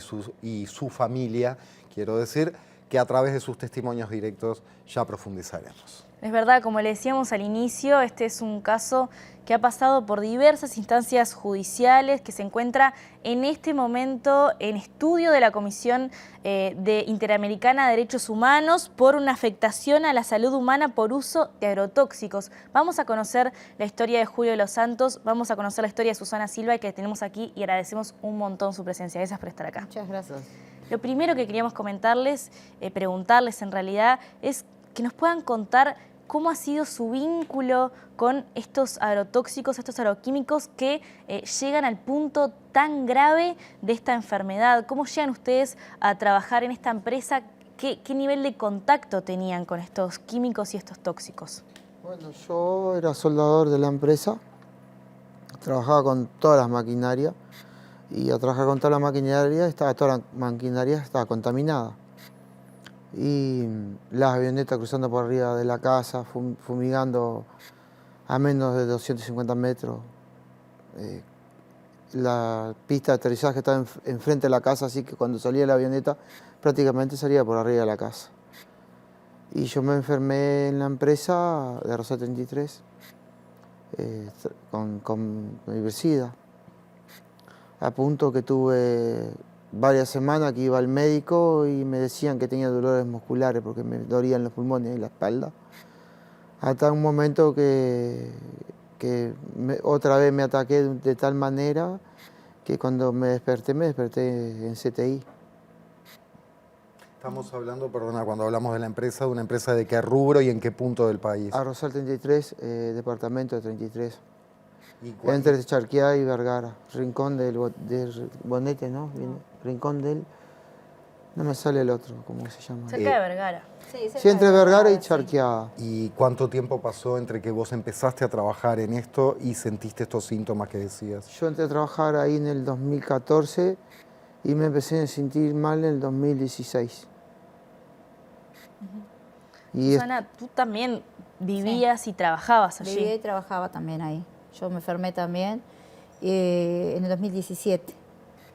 su familia, quiero decir, que a través de sus testimonios directos ya profundizaremos. Es verdad, como le decíamos al inicio, este es un caso que ha pasado por diversas instancias judiciales, que se encuentra en este momento en estudio de la Comisión Interamericana de Derechos Humanos por una afectación a la salud humana por uso de agrotóxicos. Vamos a conocer la historia de Julio de los Santos, vamos a conocer la historia de Susana Silva, que tenemos aquí, y agradecemos un montón su presencia. Gracias por estar acá. Muchas gracias. Lo primero que queríamos comentarles, preguntarles en realidad, es que nos puedan contar cómo ha sido su vínculo con estos agrotóxicos, estos agroquímicos que llegan al punto tan grave de esta enfermedad. ¿Cómo llegan ustedes a trabajar en esta empresa? ¿Qué nivel de contacto tenían con estos químicos y estos tóxicos? Bueno, yo era soldador de la empresa, trabajaba con todas las maquinarias, y al trabajar con toda la maquinaria estaba contaminada. Y las avionetas cruzando por arriba de la casa, fumigando a menos de 250 metros. La pista de aterrizaje estaba enfrente de la casa, así que cuando salía la avioneta prácticamente salía por arriba de la casa. Y yo me enfermé en la empresa de Rosal 33 con herbicida, a punto que tuve varias semanas que iba al médico y me decían que tenía dolores musculares porque me dolían los pulmones y la espalda. Hasta un momento que otra vez me ataqué de tal manera que cuando me desperté en CTI. Estamos hablando, perdona, cuando hablamos de la empresa, de una empresa de qué rubro y en qué punto del país. A Rosal 33, departamento de 33. ¿Y Entre Charqueá y Vergara, rincón del Bonete, ¿no? Rincón del... No me sale el otro, ¿cómo se llama? Cerca de Vergara. Sí, entre Vergara y Charqueá. ¿Y cuánto tiempo pasó entre que vos empezaste a trabajar en esto y sentiste estos síntomas que decías? Yo entré a trabajar ahí en el 2014 y me empecé a sentir mal en el 2016. Y Susana, tú también vivías y trabajabas allí. Vivía y trabajaba también ahí. Yo me enfermé también en el 2017.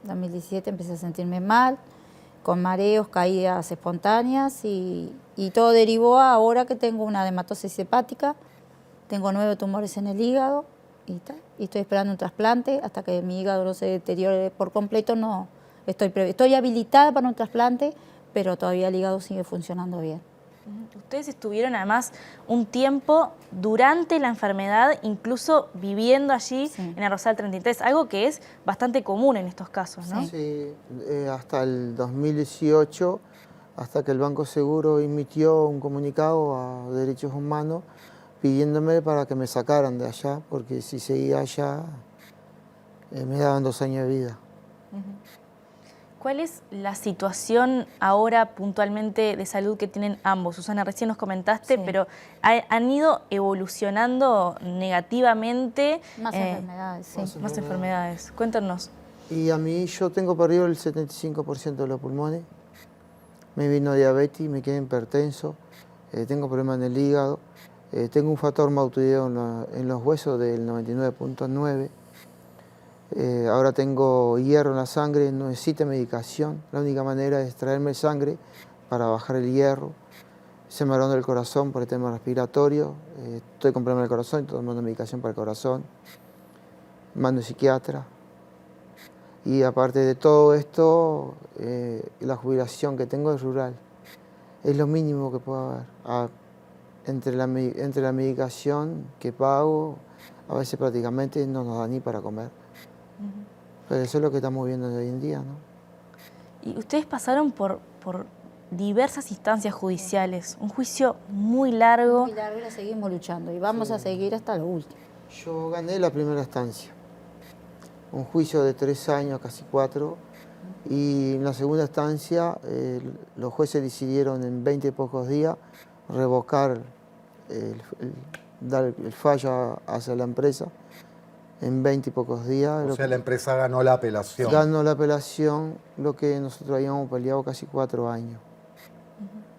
En 2017 empecé a sentirme mal, con mareos, caídas espontáneas y todo derivó a ahora que tengo una dermatosis hepática, tengo 9 tumores en el hígado y estoy esperando un trasplante hasta que mi hígado no se deteriore por completo. No, estoy habilitada para un trasplante, pero todavía el hígado sigue funcionando bien. Ustedes estuvieron además un tiempo durante la enfermedad, incluso viviendo allí en el Rosal 33, algo que es bastante común en estos casos, ¿no? sí, hasta el 2018, hasta que el Banco Seguro emitió un comunicado a Derechos Humanos pidiéndome para que me sacaran de allá, porque si seguía allá me daban 2 años de vida. ¿Cuál es la situación ahora puntualmente de salud que tienen ambos? Susana, recién nos comentaste, Sí. pero han ido evolucionando negativamente. Más enfermedades, sí. Más enfermedades. Cuéntanos. Y a mí yo tengo perdido el 75% de los pulmones, me vino diabetes, me quedé hipertenso, tengo problemas en el hígado, tengo un factor mautideo en los huesos del 99.9. Ahora tengo hierro en la sangre, no necesito medicación. La única manera es traerme sangre para bajar el hierro. Se me agrandó el corazón por el tema respiratorio. Estoy con problemas del corazón, estoy tomando medicación para el corazón. Mando psiquiatra. Y aparte de todo esto, la jubilación que tengo es rural. Es lo mínimo que puedo haber. Entre la medicación que pago, a veces prácticamente no nos da ni para comer. Pero eso es lo que estamos viendo hoy en día, ¿no? Y ustedes pasaron por diversas instancias judiciales, un juicio muy largo. Muy largo y la seguimos luchando y vamos a seguir hasta lo último. Yo gané la primera instancia, un juicio de 3 años, casi 4, y en la segunda instancia los jueces decidieron en 20 y pocos días revocar, dar el fallo hacia la empresa. En 20 y pocos días. O sea, la empresa ganó la apelación. Ganó la apelación, lo que nosotros habíamos peleado casi 4 años.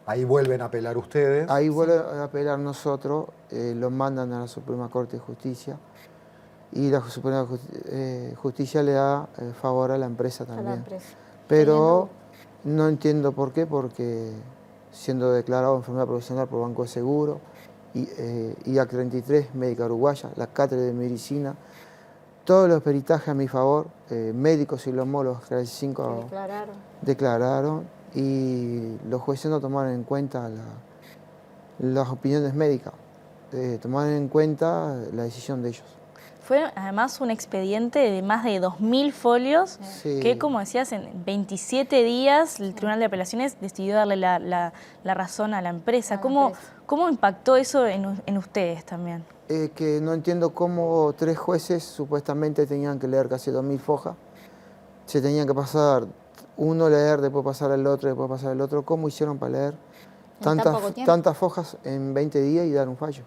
Ahí vuelven a apelar ustedes. Ahí vuelven a apelar nosotros, lo mandan a la Suprema Corte de Justicia y la Suprema Justicia le da favor a la empresa también. A la empresa. Pero no entiendo por qué, porque siendo declarado enfermedad profesional por Banco de Seguro, IAC 33, Médica Uruguaya, la cátedra de medicina, todos los peritajes a mi favor, médicos y los homólogos que el 5 declararon y los jueces no tomaron en cuenta las opiniones médicas, tomaron en cuenta la decisión de ellos. Fue además un expediente de más de 2.000 folios Sí. que, como decías, en 27 días el Tribunal de Apelaciones decidió darle la razón a la empresa. ¿Cómo impactó eso en ustedes también? Que no entiendo cómo 3 jueces supuestamente tenían que leer casi 2.000 fojas, se tenían que pasar uno leer, después pasar al otro, después pasar al otro. ¿Cómo hicieron para leer tantas fojas en 20 días y dar un fallo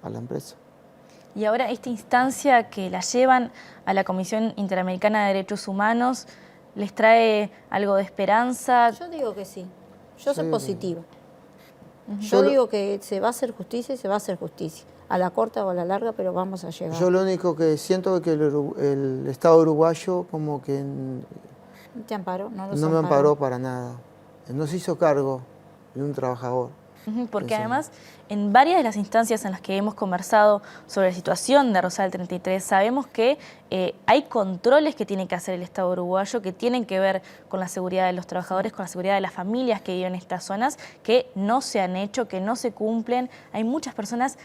a la empresa? Y ahora esta instancia que la llevan a la Comisión Interamericana de Derechos Humanos, ¿les trae algo de esperanza? Yo digo que sí, yo soy Sí. positiva. Yo Yo lo- digo que se va a hacer justicia y se va a hacer justicia, a la corta o a la larga, pero vamos a llegar. Yo lo único que siento es que el Estado uruguayo como que ¿Te amparó? No no me amparó para nada. No se hizo cargo de un trabajador. Porque Eso. además, en varias de las instancias en las que hemos conversado sobre la situación de Rosal 33, sabemos que hay controles que tiene que hacer el Estado uruguayo que tienen que ver con la seguridad de los trabajadores, con la seguridad de las familias que viven en estas zonas, que no se han hecho, que no se cumplen. Hay muchas personas,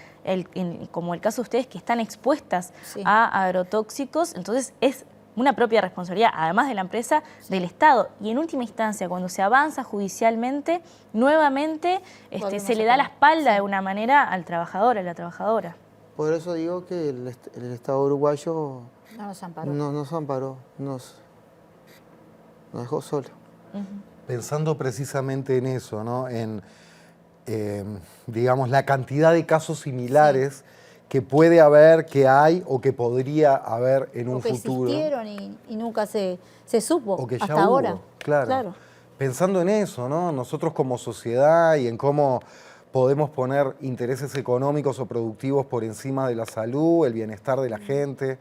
como el caso de ustedes, que están expuestas Sí. a agrotóxicos, entonces es una propia responsabilidad, además de la empresa, del Estado. Y en última instancia, cuando se avanza judicialmente, nuevamente Volvemos se le a da la poner. espalda Sí. de una manera al trabajador, a la trabajadora. Por eso digo que el Estado uruguayo No nos amparó. no nos amparó, nos dejó solo. Pensando precisamente en eso, ¿no? En, digamos, la cantidad de casos similares que puede haber, que hay o que podría haber en un O que futuro. existieron y nunca se supo O que ya hasta hubo, ahora. claro. Pensando en eso, ¿no? Nosotros como sociedad y en cómo podemos poner intereses económicos o productivos por encima de la salud, el bienestar de la gente,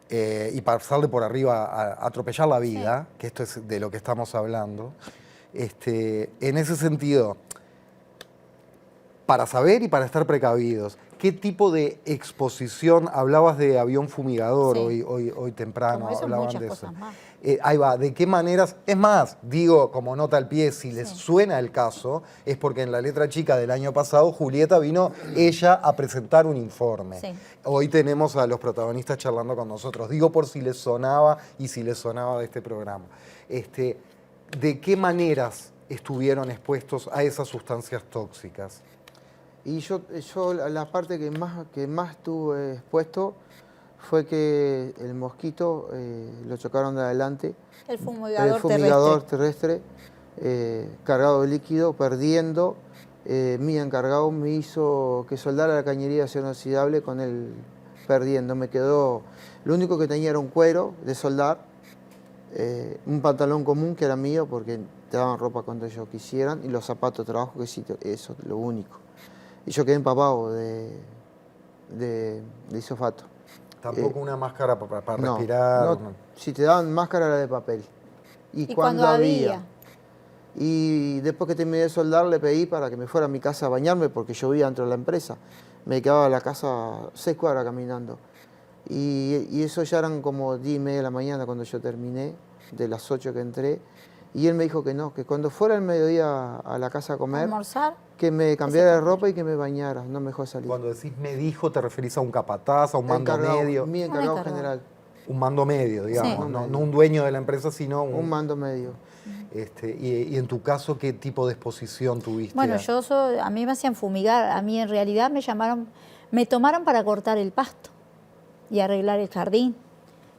y pasarle por arriba a atropellar la vida, que esto es de lo que estamos hablando. En ese sentido, para saber y para estar precavidos, ¿qué tipo de exposición? Hablabas de avión fumigador Sí. hoy temprano, Como eso, hablaban muchas de eso. cosas más. Ahí va, ¿de qué maneras? Es más, digo como nota al pie, si les suena el caso, es porque en la letra chica del año pasado Julieta vino ella a presentar un informe. Sí. Hoy tenemos a los protagonistas charlando con nosotros. Digo por si les sonaba y si les sonaba de este programa. ¿De qué maneras estuvieron expuestos a esas sustancias tóxicas? Y yo la parte que más estuve expuesto fue que el mosquito lo chocaron de adelante. El fumigador, terrestre cargado de líquido, perdiendo. Mi encargado me hizo que soldara la cañería de acero inoxidable con él perdiendo. Me quedó, lo único que tenía era un cuero de soldar, un pantalón común que era mío porque te daban ropa cuando ellos quisieran y los zapatos de trabajo, que sí, eso es lo único. Y yo quedé empapado de isofato. Tampoco una máscara para No, respirar. no, si te daban máscara era de papel. Y cuando había. Y después que terminé de soldar le pedí para que me fuera a mi casa a bañarme porque yo vivía dentro de la empresa. Me quedaba a la casa 6 cuadras caminando. Y eso ya eran como 10:30 de la mañana cuando yo terminé, de las 8 que entré. Y él me dijo que no, que cuando fuera el mediodía a la casa a comer, Almorzar. que me cambiara de ropa y que me bañara, no me dejó salir. Cuando decís me dijo, ¿te referís a un capataz, a un mando medio? Mi encargado general. Un mando medio, digamos, Sí. no un dueño de la empresa, sino Un mando medio. Y en tu caso, ¿qué tipo de exposición tuviste? Bueno, a mí me hacían fumigar, a mí en realidad me tomaron para cortar el pasto y arreglar el jardín.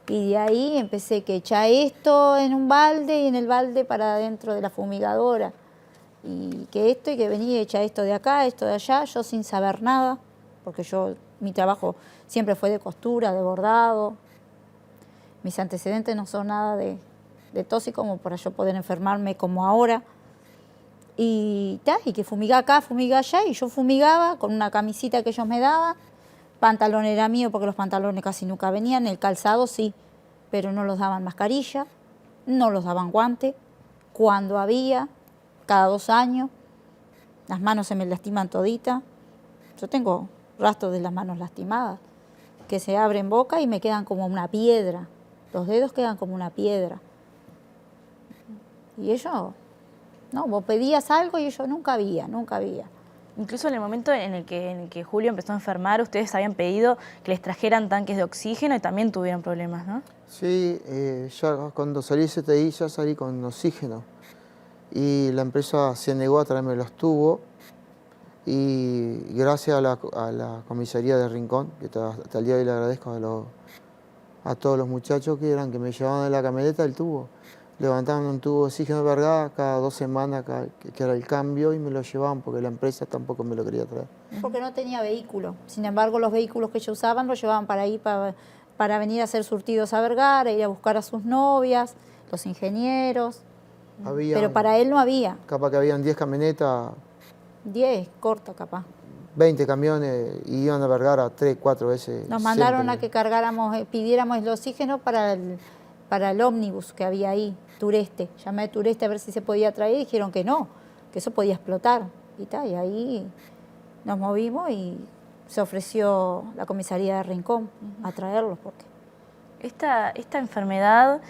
Y de ahí empecé que echa esto en un balde y en el balde para adentro de la fumigadora. Y que esto y que venía y echa esto de acá, esto de allá, yo sin saber nada, porque mi trabajo siempre fue de costura, de bordado. Mis antecedentes no son nada de tóxico como para yo poder enfermarme como ahora. Y que fumiga acá, fumiga allá, y yo fumigaba con una camisita que ellos me daban. Pantalón era mío porque los pantalones casi nunca venían, el calzado sí, pero no los daban mascarilla, no los daban guante. Cuando había, cada 2 años, las manos se me lastiman toditas. Yo tengo rastros de las manos lastimadas, que se abren boca y me quedan como una piedra. Los dedos quedan como una piedra. Y ellos, no, vos pedías algo y ellos nunca había. Incluso en el momento en el que Julio empezó a enfermar, ustedes habían pedido que les trajeran tanques de oxígeno y también tuvieron problemas, ¿no? Sí, ya cuando salí de CTI ya salí con oxígeno. Y la empresa se negó a traerme los tubos. Y gracias a la comisaría de Rincón, que hasta el día de hoy le agradezco a todos los muchachos que me llevaban en la camioneta el tubo. Levantaban un tubo de oxígeno cargado cada 2 semanas, que era el cambio, y me lo llevaban porque la empresa tampoco me lo quería traer. Porque no tenía vehículo. Sin embargo, los vehículos que ellos usaban los llevaban para ahí, para venir a hacer surtidos a Vergara, ir a buscar a sus novias, los ingenieros. Pero para él no había. Capaz que habían 10 camionetas. 10, corta capaz. 20 camiones y iban a Vergara 3, 4 veces. Nos mandaron siempre. a que cargáramos, pidiéramos el oxígeno para el ómnibus que había ahí, Tureste. Llamé a Tureste a ver si se podía traer y dijeron que no, que eso podía explotar. Y ahí nos movimos y se ofreció la comisaría de Rincón a traerlos. Porque Esta enfermedad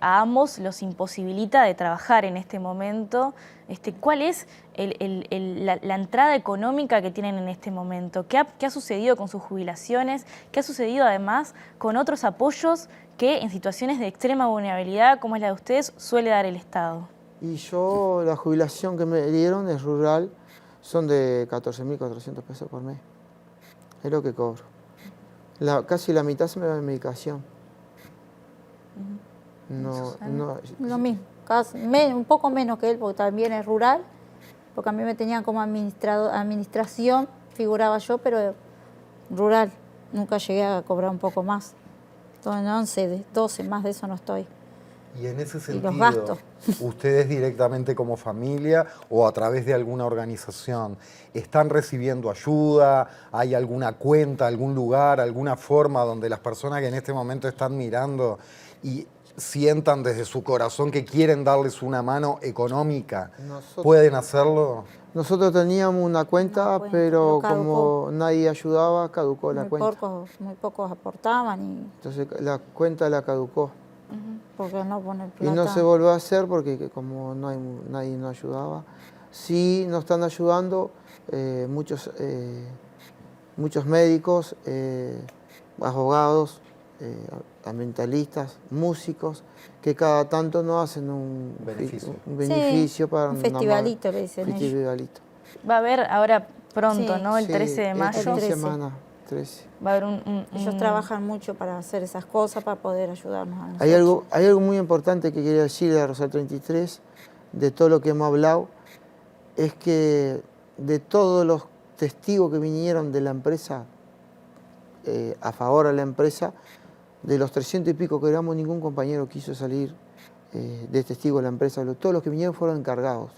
a ambos los imposibilita de trabajar en este momento. ¿Cuál es la entrada económica que tienen en este momento? ¿Qué ha sucedido con sus jubilaciones? ¿Qué ha sucedido además con otros apoyos que en situaciones de extrema vulnerabilidad, como es la de ustedes, suele dar el Estado? Y la jubilación que me dieron es rural, son de 14.400 pesos por mes. Es lo que cobro. Casi la mitad se me va en medicación. lo mismo, un poco menos que él, porque también es rural, porque a mí me tenían como administración, figuraba yo, pero rural. Nunca llegué a cobrar un poco más. Estoy en 11, 12, más de eso no estoy. Y en ese Y sentido, los gastos. ustedes directamente como familia o a través de alguna organización, ¿están recibiendo ayuda? ¿Hay alguna cuenta, algún lugar, alguna forma donde las personas que en este momento están mirando y sientan desde su corazón que quieren darles una mano económica, pueden hacerlo? Nosotros teníamos una cuenta, pero como nadie ayudaba, caducó la cuenta. Muy pocos aportaban Entonces la cuenta la caducó. porque no poner Y plata. no se volvió a hacer porque como nadie nos ayudaba. Sí nos están ayudando muchos médicos, abogados, ambientalistas, músicos, que cada tanto nos hacen un beneficio para un festivalito, le dicen ellos. festivalito. Va a haber ahora pronto, Sí. ¿no? El Sí, 13 de mayo. esta 13. semana, 13. Va a haber un- Ellos trabajan mucho para hacer esas cosas, para poder ayudarnos a nosotros. Hay algo muy importante que quería decirle a Rosal 33, de todo lo que hemos hablado, es que de todos los testigos que vinieron de la empresa, a favor de la empresa, de los 300 y pico que éramos, ningún compañero quiso salir de testigo de la empresa. Todos los que vinieron fueron encargados.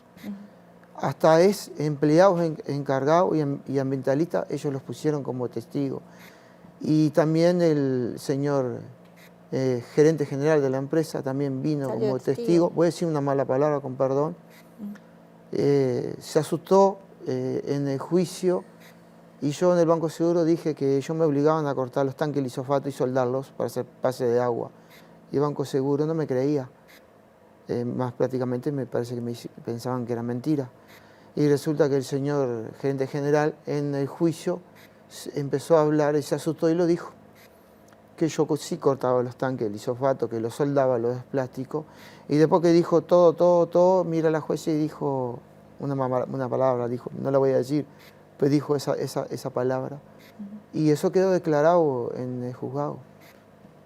Hasta empleados encargados y ambientalistas, ellos los pusieron como testigos. Y también el señor gerente general de la empresa también vino Salió como testigo. testigo. Voy a decir una mala palabra, con perdón. Se asustó en el juicio y yo en el Banco Seguro dije que ellos me obligaban a cortar los tanques de lisofato y soldarlos para hacer pase de agua. Y el Banco Seguro no me creía. Más prácticamente me parece que pensaban que era mentira. Y resulta que el señor gerente general en el juicio empezó a hablar y se asustó y lo dijo. Que yo sí cortaba los tanques de lisofato, que los soldaba, los plásticos. Y después que dijo todo, mira a la jueza y dijo una palabra, dijo, no la voy a decir, pero dijo esa palabra. Y eso quedó declarado en el juzgado.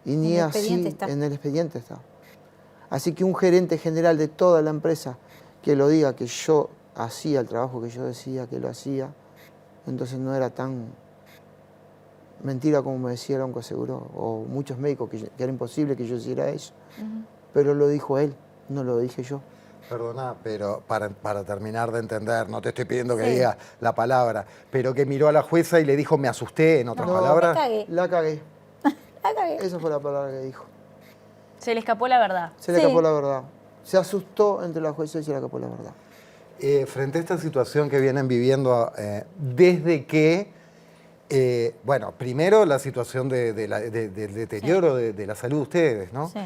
Y ni el así expediente está. en el expediente está. Así que un gerente general de toda la empresa que lo diga que yo hacía el trabajo que yo decía que lo hacía, entonces no era tan mentira como me decía el Banco Seguro, o muchos médicos que era imposible que yo hiciera eso. Pero lo dijo él, no lo dije yo. Perdona, pero para terminar de entender, no te estoy pidiendo que Sí. digas la palabra, pero que miró a la jueza y le dijo, me asusté, en otras No, palabras. me cagué. La cagué. La cagué. Esa fue la palabra que dijo. Se le escapó la verdad. Se le Sí. escapó la verdad. Se asustó entre la jueza y se le escapó la verdad. Frente a esta situación que vienen viviendo desde que, bueno, primero la situación del deterioro de la salud de ustedes, ¿no? Sí.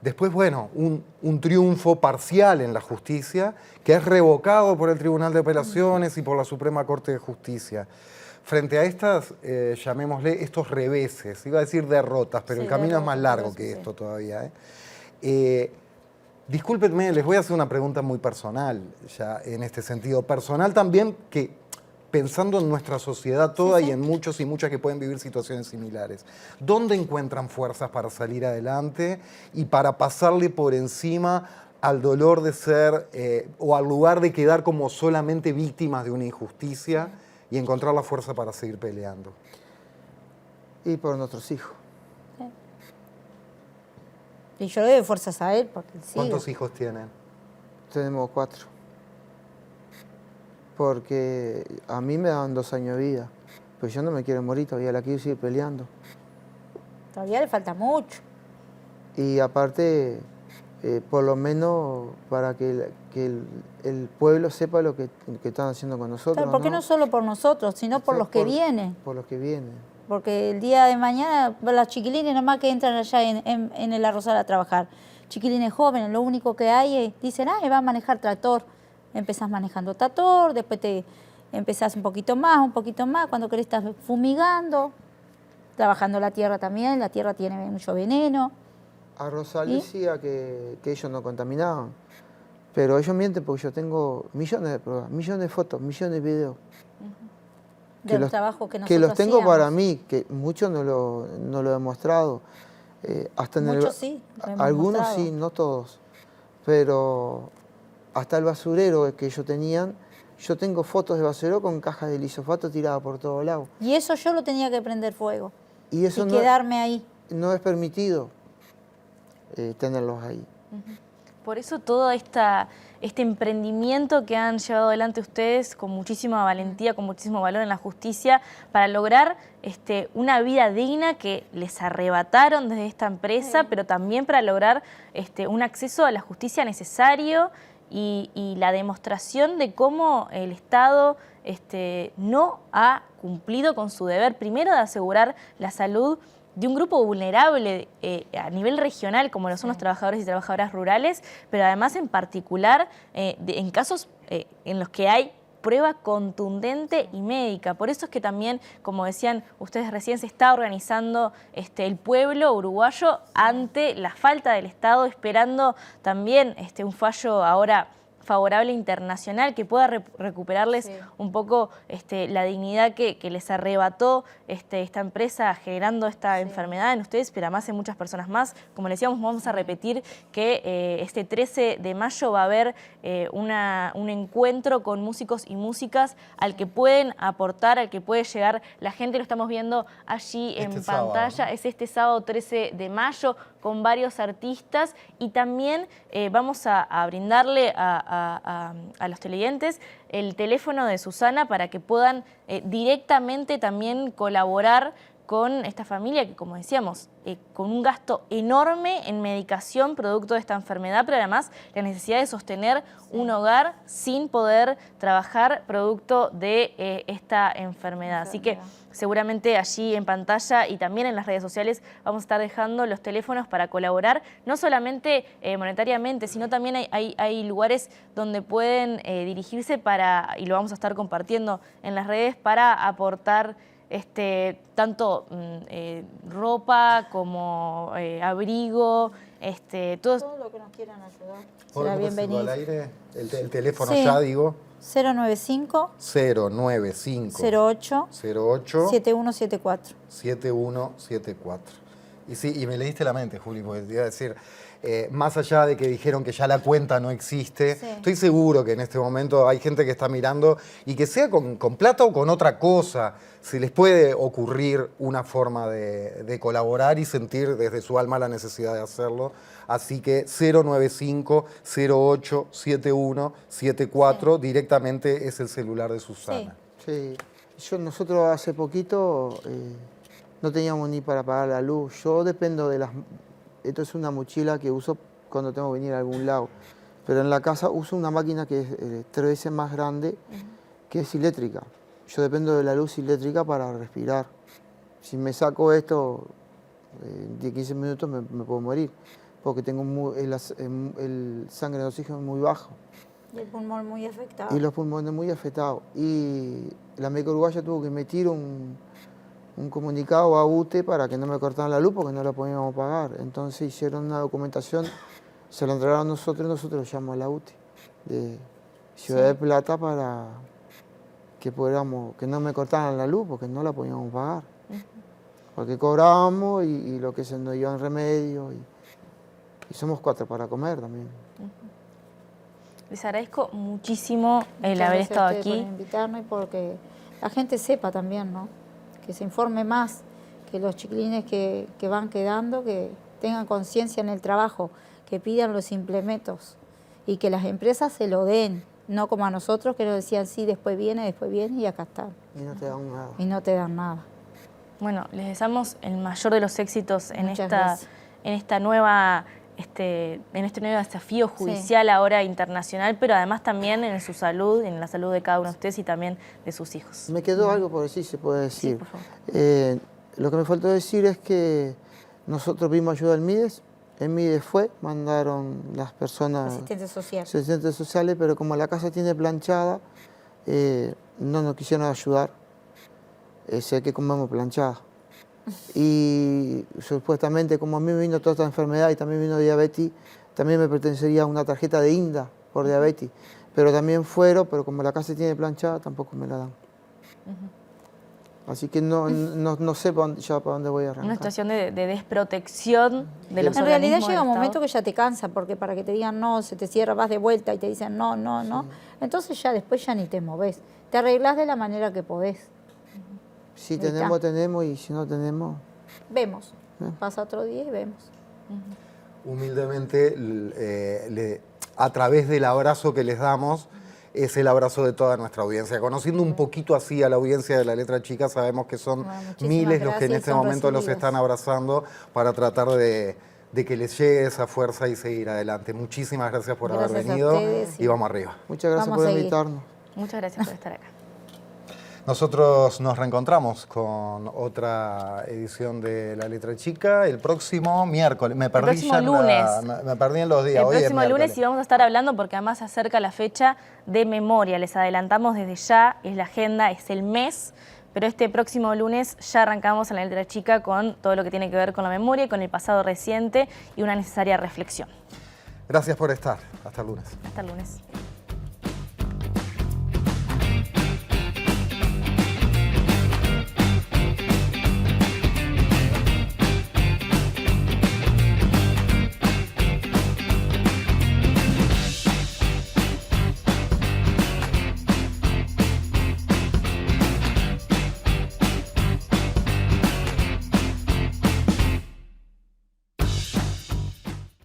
Después, bueno, un triunfo parcial en la justicia que es revocado por el Tribunal de Apelaciones y por la Suprema Corte de Justicia. Frente a estas, llamémosle, estos reveses, iba a decir derrotas, pero Sí, el camino es más derrotas, largo por que eso, esto todavía. Discúlpenme, les voy a hacer una pregunta muy personal, ya en este sentido. Personal también, que pensando en nuestra sociedad toda y en muchos y muchas que pueden vivir situaciones similares. ¿Dónde encuentran fuerzas para salir adelante y para pasarle por encima al dolor de ser o al lugar de quedar como solamente víctimas de una injusticia y encontrar la fuerza para seguir peleando? Y por nuestros hijos. Y yo le doy fuerzas a él porque él sigue. ¿Cuántos hijos tienen? Tenemos 4. Porque a mí me dan 2 años de vida. Pero yo no me quiero morir, todavía la quiero seguir peleando. Todavía le falta mucho. Y aparte, por lo menos para que el pueblo sepa lo que están haciendo con nosotros. Claro, porque no solo por nosotros, sino por los que vienen. Por los que vienen. Porque el día de mañana, las chiquilines nomás que entran allá en el Arrozal a trabajar, chiquilines jóvenes, lo único que hay es, dicen, va a manejar tractor. Empezás manejando tractor, después te empezás un poquito más, cuando querés estás fumigando, trabajando la tierra también, la tierra tiene mucho veneno. A Rosal ¿Y? decía que ellos no contaminaban, pero ellos mienten porque yo tengo millones de pruebas, millones de fotos, millones de videos. De los trabajos que nosotros Que los tengo hacíamos. para mí, que muchos no lo he mostrado. Hasta en Muchos sí, lo hemos algunos mostrado. sí, no todos. Pero hasta el basurero que ellos tenían, Yo tengo fotos de Baceró con cajas de lisofato tiradas por todos lados. Y eso yo lo tenía que prender fuego Y eso y quedarme ahí. no es permitido tenerlos ahí. Por eso todo este emprendimiento que han llevado adelante ustedes con muchísima valentía, con muchísimo valor en la justicia, para lograr una vida digna que les arrebataron desde esta empresa, pero también para lograr un acceso a la justicia necesario y la demostración de cómo el Estado no ha cumplido con su deber, primero de asegurar la salud de un grupo vulnerable a nivel regional, como lo son los trabajadores y trabajadoras rurales, pero además en particular en casos en los que hay prueba contundente y médica. Por eso es que también, como decían ustedes recién, se está organizando el pueblo uruguayo ante la falta del Estado, esperando también un fallo ahora favorable internacional que pueda recuperarles un poco la dignidad que les arrebató esta empresa generando esta enfermedad en ustedes, pero además en muchas personas más. Como les decíamos, vamos a repetir que este 13 de mayo va a haber un encuentro con músicos y músicas al que pueden aportar, al que puede llegar la gente. Lo estamos viendo allí en pantalla. Sábado, ¿no? Es este sábado 13 de mayo con varios artistas y también vamos a brindarle a los televidentes el teléfono de Susana para que puedan directamente también colaborar con esta familia que, como decíamos, con un gasto enorme en medicación producto de esta enfermedad, pero además la necesidad de sostener un hogar sin poder trabajar producto de esta enfermedad. Así que seguramente allí en pantalla y también en las redes sociales vamos a estar dejando los teléfonos para colaborar, no solamente monetariamente, sino también hay lugares donde pueden dirigirse para, y lo vamos a estar compartiendo en las redes, para aportar tanto ropa como abrigo, Todo lo que nos quieran ayudar será bienvenido. Al aire, el teléfono Sí. ya, digo. 095 095 08 08 7174. 7174. Y sí, y me leíste la mente, Juli, porque te iba a decir, más allá de que dijeron que ya la cuenta no existe, Sí. estoy seguro que en este momento hay gente que está mirando y que sea con plata o con otra cosa, se les puede ocurrir una forma de colaborar y sentir desde su alma la necesidad de hacerlo. Así que 095 08 7174 directamente es el celular de Susana. Sí. Nosotros hace poquito no teníamos ni para pagar la luz. Yo dependo de las... Esto es una mochila que uso cuando tengo que venir a algún lado. Pero en la casa uso una máquina que es 3 veces más grande, que es eléctrica. Yo dependo de la luz eléctrica para respirar. Si me saco esto, en 10-15 minutos me puedo morir, porque tengo el sangre de oxígeno muy bajo. Y el pulmón muy afectado. Y los pulmones muy afectados. Y la médica uruguaya tuvo que emitir un comunicado a UTE para que no me cortaran la luz porque no la podíamos pagar. Entonces hicieron una documentación, se la entregaron a nosotros y nosotros lo llamamos a la UTE de Ciudad de Plata para que no me cortaran la luz porque no la podíamos pagar. Porque cobrábamos y lo que se nos dio en remedio y somos 4 para comer también. Les agradezco muchísimo el Muchas haber gracias a estado ustedes aquí. por invitarnos y porque la gente sepa también, ¿no? Que se informe más, que los chiquilines que van quedando, que tengan conciencia en el trabajo, que pidan los implementos y que las empresas se lo den, no como a nosotros que nos decían sí, después viene y acá está. Y no te dan nada. Y no te dan nada. Bueno, les deseamos el mayor de los éxitos en Muchas esta gracias. en esta nueva en este nuevo desafío judicial ahora internacional, pero además también en su salud, en la salud de cada uno de ustedes y también de sus hijos. Me quedó algo por decir, se puede decir. Sí, por favor. Lo que me faltó decir es que nosotros vimos ayuda al MIDES. El MIDES mandaron las personas, Asistente social. asistentes sociales, pero como la casa tiene planchada, no nos quisieron ayudar. Sé que comemos planchada. Y supuestamente, como a mí me vino toda esta enfermedad y también vino diabetes, también me pertenecería una tarjeta de INDA por diabetes. Pero también pero como la casa tiene planchada, tampoco me la dan. Así que no sé ya para dónde voy a arrancar. Una situación de desprotección de los En realidad organismos llega un del momento Estado. que ya te cansa, porque para que te digan no, se te cierra, vas de vuelta y te dicen no, no, no. Entonces ya después ya ni te movés. Te arreglás de la manera que podés. Si Ahí tenemos, está. tenemos, y si no tenemos... Vemos. Pasa otro día y vemos. Humildemente, a través del abrazo que les damos, es el abrazo de toda nuestra audiencia. Conociendo un poquito así a la audiencia de La Letra Chica, sabemos que son Bueno, muchísimas miles los que en gracias, este son momento los recibidos. están abrazando para tratar de que les llegue esa fuerza y seguir adelante. Muchísimas gracias por haber Gracias a venido ustedes, y vamos arriba. Muchas gracias Vamos por a seguir. invitarnos. Muchas gracias por estar acá. Nosotros nos reencontramos con otra edición de La Letra Chica el próximo miércoles. Me perdí próximo ya en la- lunes. me perdí en los días. El Hoy es próximo lunes miércoles. y vamos a estar hablando porque además se acerca la fecha de memoria. Les adelantamos desde ya, es la agenda, es el mes, pero este próximo lunes ya arrancamos en La Letra Chica con todo lo que tiene que ver con la memoria, con el pasado reciente y una necesaria reflexión. Gracias por estar. Hasta el lunes. Hasta el lunes.